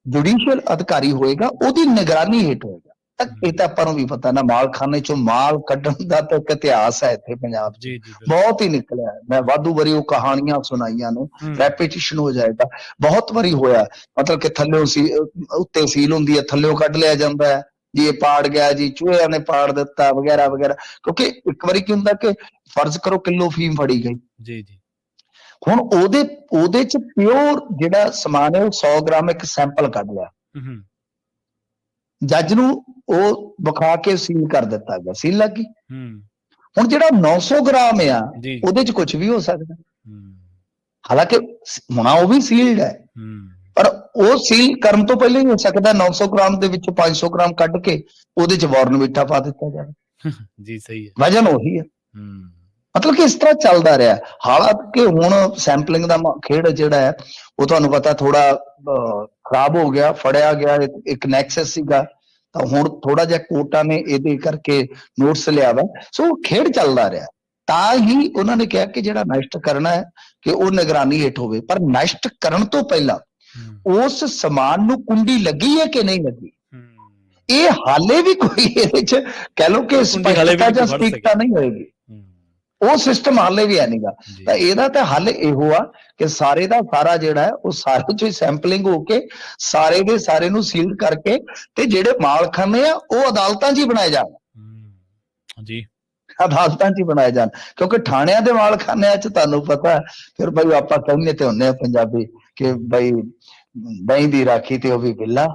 ਜੁਡੀਸ਼ੀਅਲ ਅਧਿਕਾਰੀ ਹੋਏਗਾ, ਉਹਦੀ ਨਿਗਰਾਨੀ ਹੇਠ ਹੋਏਗਾ। ਇਹ ਤਾਂ ਆਪਾਂ ਨੂੰ ਵੀ ਪਤਾ ਨਾ, ਮਾਲਖਾਨੇ ਚੋਂ ਮਾਲ ਕੱਢਣ ਦਾ ਤਾਂ ਇੱਕ ਇਤਿਹਾਸ ਹੈ ਇੱਥੇ ਪੰਜਾਬ 'ਚ, ਬਹੁਤ ਹੀ ਨਿਕਲਿਆ। ਮੈਂ ਵਾਧੂ ਵਾਰੀ ਉਹ ਕਹਾਣੀਆਂ ਸੁਣਾਈਆਂ ਨੇ, ਰੈਪੀਟੀਸ਼ਨ ਹੋ ਜਾਏਗਾ, ਬਹੁਤ ਵਾਰੀ ਹੋਇਆ। ਮਤਲਬ ਕਿ ਥੱਲਿਓਂ ਉੱਤੇ ਸੀਲ ਹੁੰਦੀ ਹੈ, ਥੱਲਿਓਂ ਕੱਢ ਲਿਆ ਜਾਂਦਾ ਹੈ ਜੀ, ਇਹ ਪਾੜ ਗਿਆ ਜੀ, ਚੂਹਿਆਂ ਨੇ ਪਾੜ ਦਿੱਤਾ ਵਗੈਰਾ ਵਗੈਰਾ। ਕਿਉਂਕਿ ਇੱਕ ਵਾਰੀ ਕੀ ਹੁੰਦਾ ਕਿ ਫਰਜ਼ ਕਰੋ ਕਿਲੋ ਫੀਮ ਫੜੀ ਗਈ, ਹੁਣ ਉਹਦੇ 'ਚ ਪਿਓਰ ਜਿਹੜਾ ਸਮਾਨ ਹੈ ਉਹ 100 ਗ੍ਰਾਮ ਇੱਕ ਸੈਂਪਲ ਕੱਢ ਲਿਆ, ਜੱਜ ਨੂੰ ਉਹ ਵਿਖਾ ਕੇ ਸੀਲ ਕਰ ਦਿੱਤਾ ਗਿਆ, ਸੀਲ ਲੱਗ ਗਈ। ਹੁਣ ਜਿਹੜਾ 900 ਗ੍ਰਾਮ ਆ ਉਹਦੇ ਚ ਕੁਝ ਵੀ ਹੋ ਸਕਦਾ, ਹਾਲਾਂਕਿ ਹੋਣਾ ਉਹ ਵੀ ਸੀਲਡ ਹੈ, ਪਰ ਉਹ ਸੀਲ ਕਰਨ ਤੋਂ ਪਹਿਲਾਂ ਹੀ ਹੋ ਸਕਦਾ 900 ਗ੍ਰਾਮ ਦੇ ਵਿੱਚੋਂ 500 ਗ੍ਰਾਮ ਕੱਢ ਕੇ ਉਹਦੇ ਚ ਬੋਰਨਵੀਟਾ ਪਾ ਦਿੱਤਾ ਜਾਵੇ। ਜੀ ਸਹੀ ਹੈ, ਵਜਨ ਉਹੀ ਹੈ। ਮਤਲਬ ਕਿ ਇਸ ਤਰ੍ਹਾਂ ਚੱਲਦਾ ਰਿਹਾ। ਹਾਲਾਂਕਿ ਹੁਣ ਸੈਂਪਲਿੰਗ ਦਾ ਖੇਡ ਜਿਹੜਾ ਹੈ ਉਹ ਤੁਹਾਨੂੰ ਪਤਾ ਥੋੜਾ ਖਰਾਬ ਹੋ ਗਿਆ, ਫੜਿਆ ਗਿਆ, ਇੱਕ ਨੈਕਸਸ ਸੀਗਾ, ਤਾਂ ਹੁਣ ਥੋੜਾ ਜਿਹਾ ਕੋਰਟਾਂ ਨੇ ਇਹਦੇ ਕਰਕੇ ਨੋਟਿਸ ਲਿਆ ਵਾ। ਸੋ ਖੇਡ ਚੱਲਦਾ ਰਿਹਾ, ਤਾਂ ਹੀ ਉਹਨਾਂ ਨੇ ਕਿਹਾ ਕਿ ਜਿਹੜਾ ਨਸ਼ਟ ਕਰਨਾ ਹੈ ਕਿ ਉਹ ਨਿਗਰਾਨੀ ਹੇਠ ਹੋਵੇ। ਪਰ ਨਸ਼ਟ ਕਰਨ ਤੋਂ ਪਹਿਲਾਂ ਉਸ ਸਮਾਨ ਨੂੰ ਕੁੰਡੀ ਲੱਗੀ ਹੈ ਕਿ ਨਹੀਂ ਲੱਗੀ, ਇਹ ਹਾਲੇ ਵੀ ਕੋਈ ਇਹਦੇ ਚ ਕਹਿ ਲਓ ਕਿ ਸਪਸ਼ਟਤਾ ਜਾਂ ਸਟੀਕਤਾ ਨਹੀਂ ਹੋਏਗੀ, ਉਹ ਸਿਸਟਮ ਹਾਲੇ ਵੀ ਹੈ ਨਹੀਂਗਾ। ਤਾਂ ਇਹਦਾ ਤਾਂ ਹੱਲ ਇਹੋ ਆ ਕਿ ਸਾਰੇ ਦਾ ਸਾਰਾ ਜਿਹੜਾ ਹੈ ਉਹ ਸਾਰੇ ਚੋਂ ਸੈਂਪਲਿੰਗ ਹੋ ਕੇ ਸਾਰੇ ਦੇ ਸਾਰੇ ਨੂੰ ਸੀਲ ਕਰਕੇ ਤੇ ਜਿਹੜੇ ਮਾਲਖਾਨੇ ਆ ਉਹ ਅਦਾਲਤਾਂ 'ਚ ਹੀ ਬਣਾਏ ਜਾਣ, ਅਦਾਲਤਾਂ 'ਚ ਹੀ ਬਣਾਏ ਜਾਣ। ਕਿਉਂਕਿ ਥਾਣਿਆਂ ਦੇ ਮਾਲਖਾਨਿਆਂ 'ਚ ਤੁਹਾਨੂੰ ਪਤਾ ਫਿਰ ਬਈ ਆਪਾਂ ਕਹਿੰਦੇ ਤੇ ਹੁੰਦੇ ਆ ਪੰਜਾਬੀ ਕਿ ਬਈ ਦਹੀਂ ਦੀ ਰਾਖੀ ਤੇ ਉਹ ਵੀ ਬਿੱਲਾ,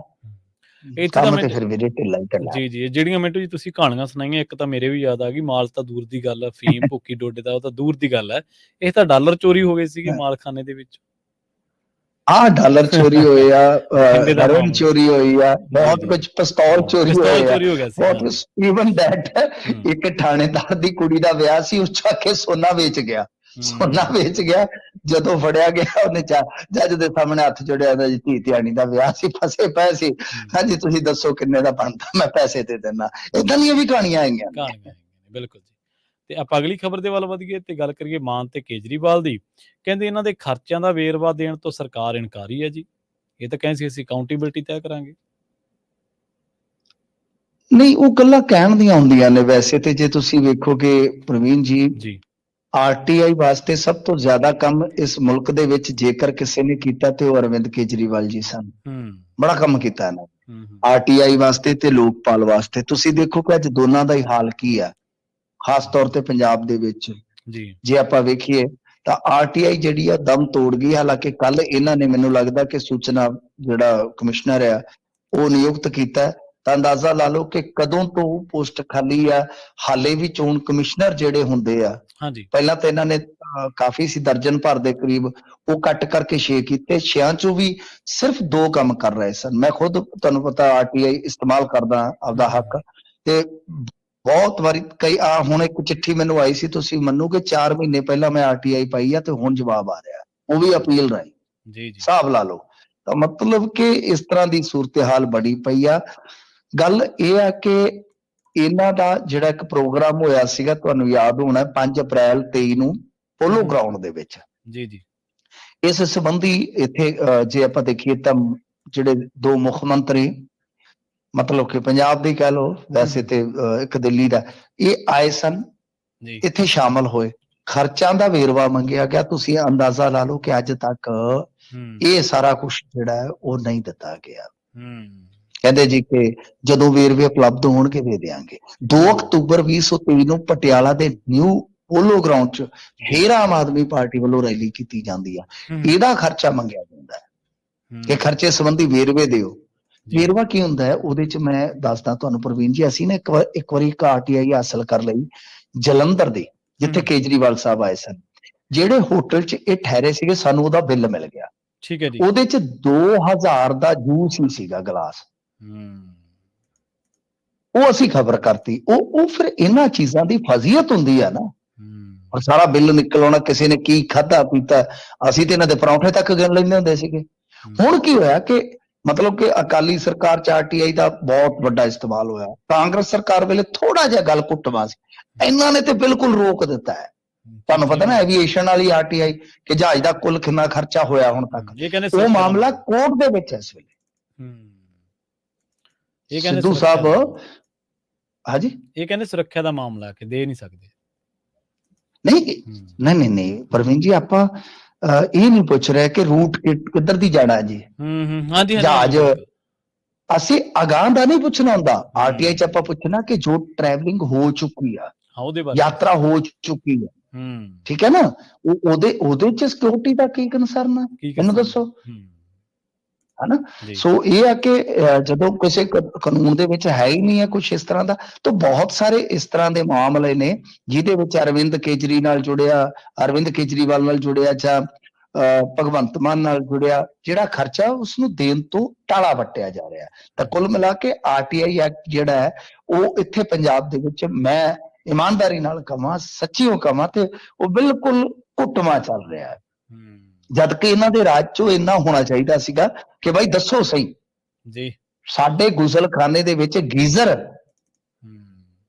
ਕੰਮ ਤੇ ਫਿਰ ਵੀਰੇ ਢਿੱਲਾ ਹੀ ਢਿੱਲਾ। ਜੀ ਜਿਹੜੀਆਂ ਮਿੰਟੂ ਜੀ ਤੁਸੀਂ ਕਹਾਣੀਆਂ ਸੁਣਾਈਆਂ, ਇੱਕ ਤਾਂ ਮੇਰੇ ਵੀ ਯਾਦ ਆ ਗਈ, ਮਾਲ ਤਾਂ ਦੂਰ ਦੀ ਗੱਲ ਹੈ, ਫੀਮ ਭੁੱਕੀ ਡੋਡੇ ਦਾ ਉਹ ਤਾਂ ਦੂਰ ਦੀ ਗੱਲ ਹੈ, ਇਹ ਤਾਂ ਡਾਲਰ ਚੋਰੀ ਹੋ ਗਏ ਸੀਗੇ ਮਾਲਖਾਨੇ ਦੇ ਵਿੱਚ। ਡਾਲਰ ਚੋਰੀ ਹੋਏ ਆ, ਹੈਰੋਇਨ ਚੋਰੀ ਹੋਈ ਆ, ਬਹੁਤ ਕੁਝ, ਪਿਸਤੌਲ ਚੋਰੀ ਹੋਏ ਆ, ਬਹੁਤ ਕੁਝ। ਈਵਨ ਦੈਟ ਇੱਕ ਥਾਣੇਦਾਰ ਦੀ ਕੁੜੀ ਦਾ ਵਿਆਹ ਸੀ, ਉਸ ਚਾ ਕੇ ਸੋਨਾ ਵੇਚ ਗਿਆ, ਸੋਨਾ ਵੇਚ ਗਿਆ। ਜਦੋਂ ਫੜਿਆ ਗਿਆ ਉਹਨੇ ਜੱਜ ਦੇ ਸਾਹਮਣੇ ਹੱਥ ਜੋੜਿਆ, ਜੀ ਧੀ ਧਿਆਣੀ ਦਾ ਵਿਆਹ ਸੀ, ਫਸੇ ਪਏ ਸੀ, ਹਾਂਜੀ ਤੁਸੀਂ ਦੱਸੋ ਕਿੰਨੇ ਦਾ ਬਣਦਾ, ਮੈਂ ਪੈਸੇ ਦੇ ਦਿੰਦਾ। ਏਦਾਂ ਦੀਆਂ ਵੀ ਕਹਾਣੀਆਂ ਆਈਆਂ। ਬਿਲਕੁਲ ਜੀ। ਤੇ ਆਪਾਂ ਅਗਲੀ ਖਬਰ ਦੇ ਵੱਲ ਵਧੀਏ ਤੇ ਗੱਲ ਕਰੀਏ ਮਾਨ ਤੇ ਕੇਜਰੀਵਾਲ ਦੀ। ਕਹਿੰਦੇ ਇਹਨਾਂ ਦੇ ਖਰਚਿਆਂ ਦਾ ਵੇਰਵਾ ਦੇਣ ਤੋਂ ਸਰਕਾਰ ਇਨਕਾਰੀ ਹੈ ਜੀ। ਇਹ ਤਾਂ ਕਹਿੰਦੇ ਸੀ ਅਸੀਂ ਅਕਾਊਂਟੇਬਿਲਟੀ ਤੈਅ ਕਰਾਂਗੇ। ਨਹੀਂ, ਉਹ ਗੱਲਾਂ ਕਹਿਣ ਦੀਆਂ ਹੁੰਦੀਆਂ ਨੇ। ਵੈਸੇ ਤੇ ਜੇ ਤੁਸੀਂ ਵੇਖੋਗੇ ਪ੍ਰਵੀਨ ਜੀ, ਜੀ ਆਰਟੀਆਈ ਵਾਸਤੇ ਸਭ ਤੋਂ ਜ਼ਿਆਦਾ ਕੰਮ ਇਸ ਮੁਲਕ ਦੇ ਵਿੱਚ ਜੇਕਰ ਕਿਸੇ ਨੇ ਕੀਤਾ ਤੇ ਉਹ ਅਰਵਿੰਦ ਕੇਜਰੀਵਾਲ ਜੀ ਸਨ। ਬੜਾ ਕੰਮ ਕੀਤਾ ਇਹਨਾਂ ਨੇ ਆਰਟੀਆਈ ਵਾਸਤੇ ਤੇ ਲੋਕਪਾਲ ਵਾਸਤੇ। ਤੁਸੀਂ ਦੇਖੋ ਕਿ ਅੱਜ ਦੋਨਾਂ ਦਾ ਹੀ ਹਾਲ ਕੀ ਆ, ਖਾਸ ਤੌਰ ਤੇ ਪੰਜਾਬ ਦੇ ਵਿੱਚ ਜੀ ਜੇ ਆਪਾਂ ਵੇਖੀਏ ਤਾਂ ਆਰਟੀਆਈ ਜਿਹੜੀ ਆ ਦਮ ਤੋੜ ਗਈ। ਹਾਲਾਂਕਿ ਕੱਲ ਇਹਨਾਂ ਨੇ ਮੈਨੂੰ ਲੱਗਦਾ ਕਿ ਸੂਚਨਾ ਜਿਹੜਾ ਕਮਿਸ਼ਨਰ ਆ ਉਹ ਨਿਯੁਕਤ ਕੀਤਾ, ਤਾਂ ਅੰਦਾਜ਼ਾ ਲਾ ਲਓ ਕਿ ਕਦੋਂ ਤੋਂ ਪੋਸਟ ਖਾਲੀ ਆ। ਹਾਲੇ ਵੀ ਚੋਣ ਕਮਿਸ਼ਨਰ ਜਿਹੜੇ ਹੁੰਦੇ ਆ, ਹਾਂਜੀ ਪਹਿਲਾਂ ਤਾਂ ਇਹਨਾਂ ਨੇ ਕਾਫੀ ਸੀ, ਦਰਜਨ ਭਰ ਦੇ ਕਰੀਬ, ਉਹ ਕੱਟ ਕਰਕੇ 6 ਕੀਤੇ। 6 ਚੋਂ ਵੀ ਸਿਰਫ 2 ਕੰਮ ਕਰ ਰਹੇ ਸਨ। ਮੈਂ ਖੁਦ ਤੁਹਾਨੂੰ ਪਤਾ ਆਰਟੀਆਈ ਇਸਤੇਮਾਲ ਕਰਦਾ ਆਪਦਾ ਹੱਕ, ਤੇ ਬਹੁਤ ਵਾਰੀ ਕਈ ਹੁਣ ਇੱਕ ਚਿੱਠੀ ਮੈਨੂੰ ਆਈ ਸੀ, ਤੁਸੀਂ ਮੰਨੋਗੇ 4 ਮਹੀਨੇ ਪਹਿਲਾਂ ਮੈਂ ਆਰਟੀਆਈ ਪਾਈ ਆ ਤੇ ਹੁਣ ਜਵਾਬ ਆ ਰਿਹਾ, ਉਹ ਵੀ ਅਪੀਲ ਰਾਹੀਂ। ਜੀ ਜੀ ਹਿਸਾਬ ਲਾ ਲਓ। ਤਾਂ ਮਤਲਬ ਕਿ ਇਸ ਤਰ੍ਹਾਂ ਦੀ ਸੂਰਤ-ਹਾਲ ਬਣੀ ਪਈ ਆ। ਗੱਲ ਇਹ ਆ ਕਿ ਇਹਨਾਂ ਦਾ ਜਿਹੜਾ ਇੱਕ ਪ੍ਰੋਗਰਾਮ ਹੋਇਆ ਸੀਗਾ, ਤੁਹਾਨੂੰ ਯਾਦ ਹੋਣਾ 5 ਅਪ੍ਰੈਲ 23 ਨੂੰ ਪੋਲੋ ਗਰਾਊਂਡ ਦੇ ਵਿੱਚ। ਜੀ ਜੀ ਇਸ ਸੰਬੰਧੀ ਇੱਥੇ ਜੇ ਆਪਾਂ ਦੇਖੀਏ ਤਾਂ ਜਿਹੜੇ 2 ਮੁੱਖ ਮੰਤਰੀ, ਮਤਲਬ ਕਿ ਪੰਜਾਬ ਦੇ ਕਹਿ ਲਓ, ਵੈਸੇ ਤੇ ਇੱਕ ਦਿੱਲੀ ਦਾ, ਇਹ ਆਏ ਸਨ, ਜੀ ਇੱਥੇ ਸ਼ਾਮਲ ਹੋਏ। ਖਰਚਾਂ ਦਾ ਵੇਰਵਾ ਮੰਗਿਆ ਗਿਆ। ਤੁਸੀਂ ਅੰਦਾਜ਼ਾ ਲਾ ਲਓ ਕਿ ਅੱਜ ਤੱਕ ਇਹ ਸਾਰਾ ਕੁਝ ਜਿਹੜਾ ਹੈ ਉਹ ਨਹੀਂ ਦਿੱਤਾ ਗਿਆ। ਕਹਿੰਦੇ ਜੀ ਕਿ ਜਦੋਂ ਵੇਰਵੇ ਉਪਲਬਧ ਹੋਣਗੇ ਦੇ ਦਿਆਂਗੇ। 2 ਅਕਤੂਬਰ 2023 ਨੂੰ ਪਟਿਆਲਾ ਦੇ ਨਿਊ ਪੋਲੋ ਗਰਾਊਂਡ 'ਚ ਫੇਰ ਆਮ ਆਦਮੀ ਪਾਰਟੀ ਵੱਲੋਂ ਰੈਲੀ ਕੀਤੀ ਜਾਂਦੀ ਆ। ਇਹਦਾ ਖਰਚਾ ਮੰਗਿਆ ਜਾਂਦਾ ਹੈ ਕਿ ਖਰਚੇ ਸੰਬੰਧੀ ਵੇਰਵੇ ਦਿਓ। ਵੇਰਵਾ ਕੀ ਹੁੰਦਾ ਹੈ ਉਹਦੇ 'ਚ, ਮੈਂ ਦੱਸਦਾ ਤੁਹਾਨੂੰ ਪ੍ਰਵੀਨ ਜੀ। ਅਸੀਂ ਨਾ ਇੱਕ ਵਾਰੀ ਇੱਕ ਆਰਟੀਆਈ ਹਾਸਲ ਕਰ ਲਈ ਜਲੰਧਰ ਦੀ, ਜਿੱਥੇ ਕੇਜਰੀਵਾਲ ਸਾਹਿਬ ਆਏ ਸਨ। ਜਿਹੜੇ ਹੋਟਲ 'ਚ ਇਹ ਠਹਿਰੇ ਸੀਗੇ, ਸਾਨੂੰ ਉਹਦਾ ਬਿੱਲ ਮਿਲ ਗਿਆ। ਠੀਕ ਹੈ ਜੀ। ਉਹਦੇ 'ਚ 2000 ਦਾ ਜੂਸ ਹੀ ਸੀਗਾ ਗਲਾਸ। ਉਹ ਅਸੀਂ ਖਬਰ ਕਰਤੀ। ਉਹ ਫਿਰ ਇਹਨਾਂ ਚੀਜ਼ਾਂ ਦੀ ਫਜ਼ੀਅਤ ਹੁੰਦੀ ਆ ਨਾ। ਔਰ ਸਾਰਾ ਬਿੱਲ ਨਿਕਲ ਆਉਣਾ, ਕਿਸੇ ਨੇ ਕੀ ਖਾਧਾ ਪੀਤਾ। ਅਸੀਂ ਤੇ ਇਹਨਾਂ ਦੇ ਪਰੌਂਠੇ ਤੱਕ ਗਿਣ ਲੈਂਦੇ ਹੁੰਦੇ ਸੀਗੇ। ਹੁਣ ਕੀ ਹੋਇਆ ਕਿ ਮਤਲਬ ਕਿ ਅਕਾਲੀ ਸਰਕਾਰ 'ਚ ਆਰਟੀਆਈ ਦਾ ਬਹੁਤ ਵੱਡਾ ਇਸਤੇਮਾਲ ਹੋਇਆ। ਕਾਂਗਰਸ ਸਰਕਾਰ ਵੇਲੇ ਥੋੜਾ ਜਿਹਾ ਗੱਲ ਘੁੱਟਵਾ ਸੀ, ਇਹਨਾਂ ਨੇ ਤੇ ਬਿਲਕੁਲ ਰੋਕ ਦਿੱਤਾ ਹੈ। ਤੁਹਾਨੂੰ ਪਤਾ ਨਾ ਐਵੀਏਸ਼ਨ ਵਾਲੀ ਆਰਟੀਆਈ, ਕਿ ਜਹਾਜ਼ ਦਾ ਕੁੱਲ ਕਿੰਨਾ ਖਰਚਾ ਹੋਇਆ ਹੁਣ ਤੱਕ, ਉਹ ਮਾਮਲਾ ਕੋਰਟ ਦੇ ਵਿੱਚ ਹੈ ਇਸ ਵੇਲੇ। ਸਿੱਧੂ ਸਾਹਿਬ, ਹਾਂਜੀ, ਇਹ ਕਹਿੰਦੇ ਸੁਰੱਖਿਆ ਦਾ ਮਾਮਲਾ ਕਿ ਦੇ ਨਹੀਂ ਸਕਦੇ। ਨਹੀਂ ਪ੍ਰਵੀਨ ਜੀ, ਆਪਾਂ ਇਹ ਨਹੀਂ ਪੁੱਛ ਰਹੇ ਕਿ ਰੂਟ ਕਿੱਧਰ ਦੀ ਜਾਣਾ ਜੀ। ਜਹਾਜ਼ ਅਸੀਂ ਅਗਾਂਹ ਦਾ ਨਹੀਂ ਪੁੱਛਣਾ ਹੁੰਦਾ। ਆਰਟੀਆਈ 'ਚ ਆਪਾਂ ਪੁੱਛਣਾ ਕਿ ਜੋ ਟਰੈਵਲਿੰਗ ਹੋ ਚੁੱਕੀ ਆ, ਯਾਤਰਾ ਹੋ ਚੁੱਕੀ ਹੈ, ਠੀਕ ਹੈ ਨਾ, ਉਹਦੇ 'ਚ ਸਿਕਿਉਰਿਟੀ ਦਾ ਕੀ ਕੰਸਰਨ ਆ, ਮੈਨੂੰ ਦੱਸੋ, ਹਨਾ। ਸੋ ਇਹ ਆ ਕਿ ਜਦੋਂ ਕਿਸੇ ਕਾਨੂੰਨ ਦੇ ਵਿੱਚ ਹੈ ਹੀ ਨਹੀਂ ਹੈ ਕੁਛ ਇਸ ਤਰ੍ਹਾਂ ਦਾ, ਤਾਂ ਬਹੁਤ ਸਾਰੇ ਇਸ ਤਰ੍ਹਾਂ ਦੇ ਮਾਮਲੇ ਨੇ ਜਿਹਦੇ ਵਿੱਚ ਅਰਵਿੰਦ ਕੇਜਰੀਵਾਲ ਨਾਲ ਜੁੜਿਆ ਜਾਂ ਭਗਵੰਤ ਮਾਨ ਨਾਲ ਜੁੜਿਆ ਜਿਹੜਾ ਖਰਚਾ ਉਸਨੂੰ ਦੇਣ ਤੋਂ ਟਾਲਾ ਵੱਟਿਆ ਜਾ ਰਿਹਾ। ਤਾਂ ਕੁੱਲ ਮਿਲਾ ਕੇ ਆਰਟੀਆਈ ਐਕਟ ਜਿਹੜਾ ਹੈ ਉਹ ਇੱਥੇ ਪੰਜਾਬ ਦੇ ਵਿੱਚ, ਮੈਂ ਇਮਾਨਦਾਰੀ ਨਾਲ ਕਹਾਂ, ਸੱਚੀਓ ਕਹਾਂ, ਤੇ ਉਹ ਬਿਲਕੁਲ ਘੁੱਟਵਾਂ ਚੱਲ ਰਿਹਾ ਹੈ। ਜਦ ਕਿ ਇਹਨਾਂ ਦੇ ਰਾਜ 'ਚੋਂ ਇੰਨਾ ਹੋਣਾ ਚਾਹੀਦਾ ਸੀਗਾ ਕਿ ਬਾਈ ਦੱਸੋ ਸਹੀ ਜੀ, ਸਾਡੇ ਗੁਸਲਖਾਨੇ ਦੇ ਵਿੱਚ ਗੀਜ਼ਰ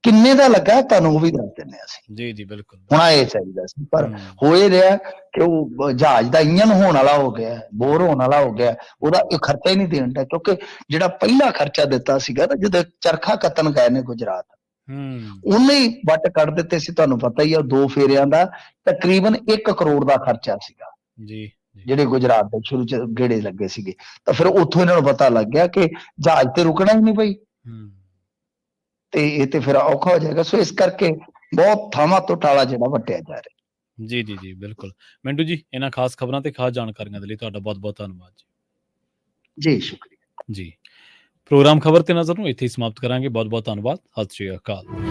ਕਿੰਨੇ ਦਾ ਲੱਗਾ, ਤੁਹਾਨੂੰ ਉਹ ਵੀ ਦੱਸ ਦਿੰਦੇ ਹਾਂ ਅਸੀਂ। ਜੀ ਜੀ ਬਿਲਕੁਲ, ਹੋਣਾ ਇਹ ਚਾਹੀਦਾ ਸੀ, ਪਰ ਹੋ ਇਹ ਰਿਹਾ ਕਿ ਉਹ ਜਹਾਜ਼ ਦਾ ਇੰਜਨ ਹੋਣ ਵਾਲਾ ਹੋ ਗਿਆ, ਬੋਰ ਹੋਣ ਵਾਲਾ ਹੋ ਗਿਆ, ਉਹਦਾ ਇਹ ਖਰਚਾ ਹੀ ਨਹੀਂ ਦੇਣ ਦਾ। ਕਿਉਂਕਿ ਜਿਹੜਾ ਪਹਿਲਾ ਖਰਚਾ ਦਿੱਤਾ ਸੀਗਾ ਨਾ, ਜਦੋਂ ਚਰਖਾ ਕੱਤਣ ਗਏ ਨੇ ਗੁਜਰਾਤ, ਉਹਨੇ ਹੀ ਵੱਟ ਕੱਢ ਦਿੱਤੇ ਸੀ। ਤੁਹਾਨੂੰ ਪਤਾ ਹੀ ਆ, 2 ਫੇਰਿਆਂ ਦਾ ਤਕਰੀਬਨ 1 ਕਰੋੜ ਦਾ ਖਰਚਾ ਸੀਗਾ ਜੀ, ਜਿਹੜੇ ਗੁਜਰਾਤ ਦੇ ਸ਼ੁਰੂ 'ਚ ਗੇੜੇ ਲੱਗੇ ਸੀਗੇ। ਤਾਂ ਫਿਰ ਉੱਥੋਂ ਇਹਨਾਂ ਨੂੰ ਪਤਾ ਲੱਗ ਗਿਆ ਕਿ ਜਹਾਜ਼ ਤੇ ਰੁਕਣਾ ਹੀ ਨਹੀਂ ਬਈ, ਤੇ ਇਹ ਤੇ ਫਿਰ ਔਖਾ ਹੋ ਜਾਏਗਾ। ਸੋ ਇਸ ਕਰਕੇ ਬਹੁਤ ਥਾਵਾਂ ਤੋਂ ਟਾਲਾ ਜਿਹੜਾ ਵੱਟਿਆ ਜਾ ਰਿਹਾ। ਜੀ ਜੀ ਜੀ ਬਿਲਕੁਲ। ਮਿੰਟੂ ਜੀ, ਇਹਨਾਂ ਖਾਸ ਖਬਰਾਂ ਤੇ ਖਾਸ ਜਾਣਕਾਰੀਆਂ ਦੇ ਲਈ ਤੁਹਾਡਾ ਬਹੁਤ ਬਹੁਤ ਧੰਨਵਾਦ ਜੀ। ਸ਼ੁਕਰੀਆ ਜੀ। ਪ੍ਰੋਗਰਾਮ ਖਬਰ ਤੇ ਨਜ਼ਰ ਨੂੰ ਇੱਥੇ ਹੀ ਸਮਾਪਤ ਕਰਾਂਗੇ। ਬਹੁਤ ਬਹੁਤ ਧੰਨਵਾਦ। ਸਤਿ ਸ਼੍ਰੀ ਅਕਾਲ।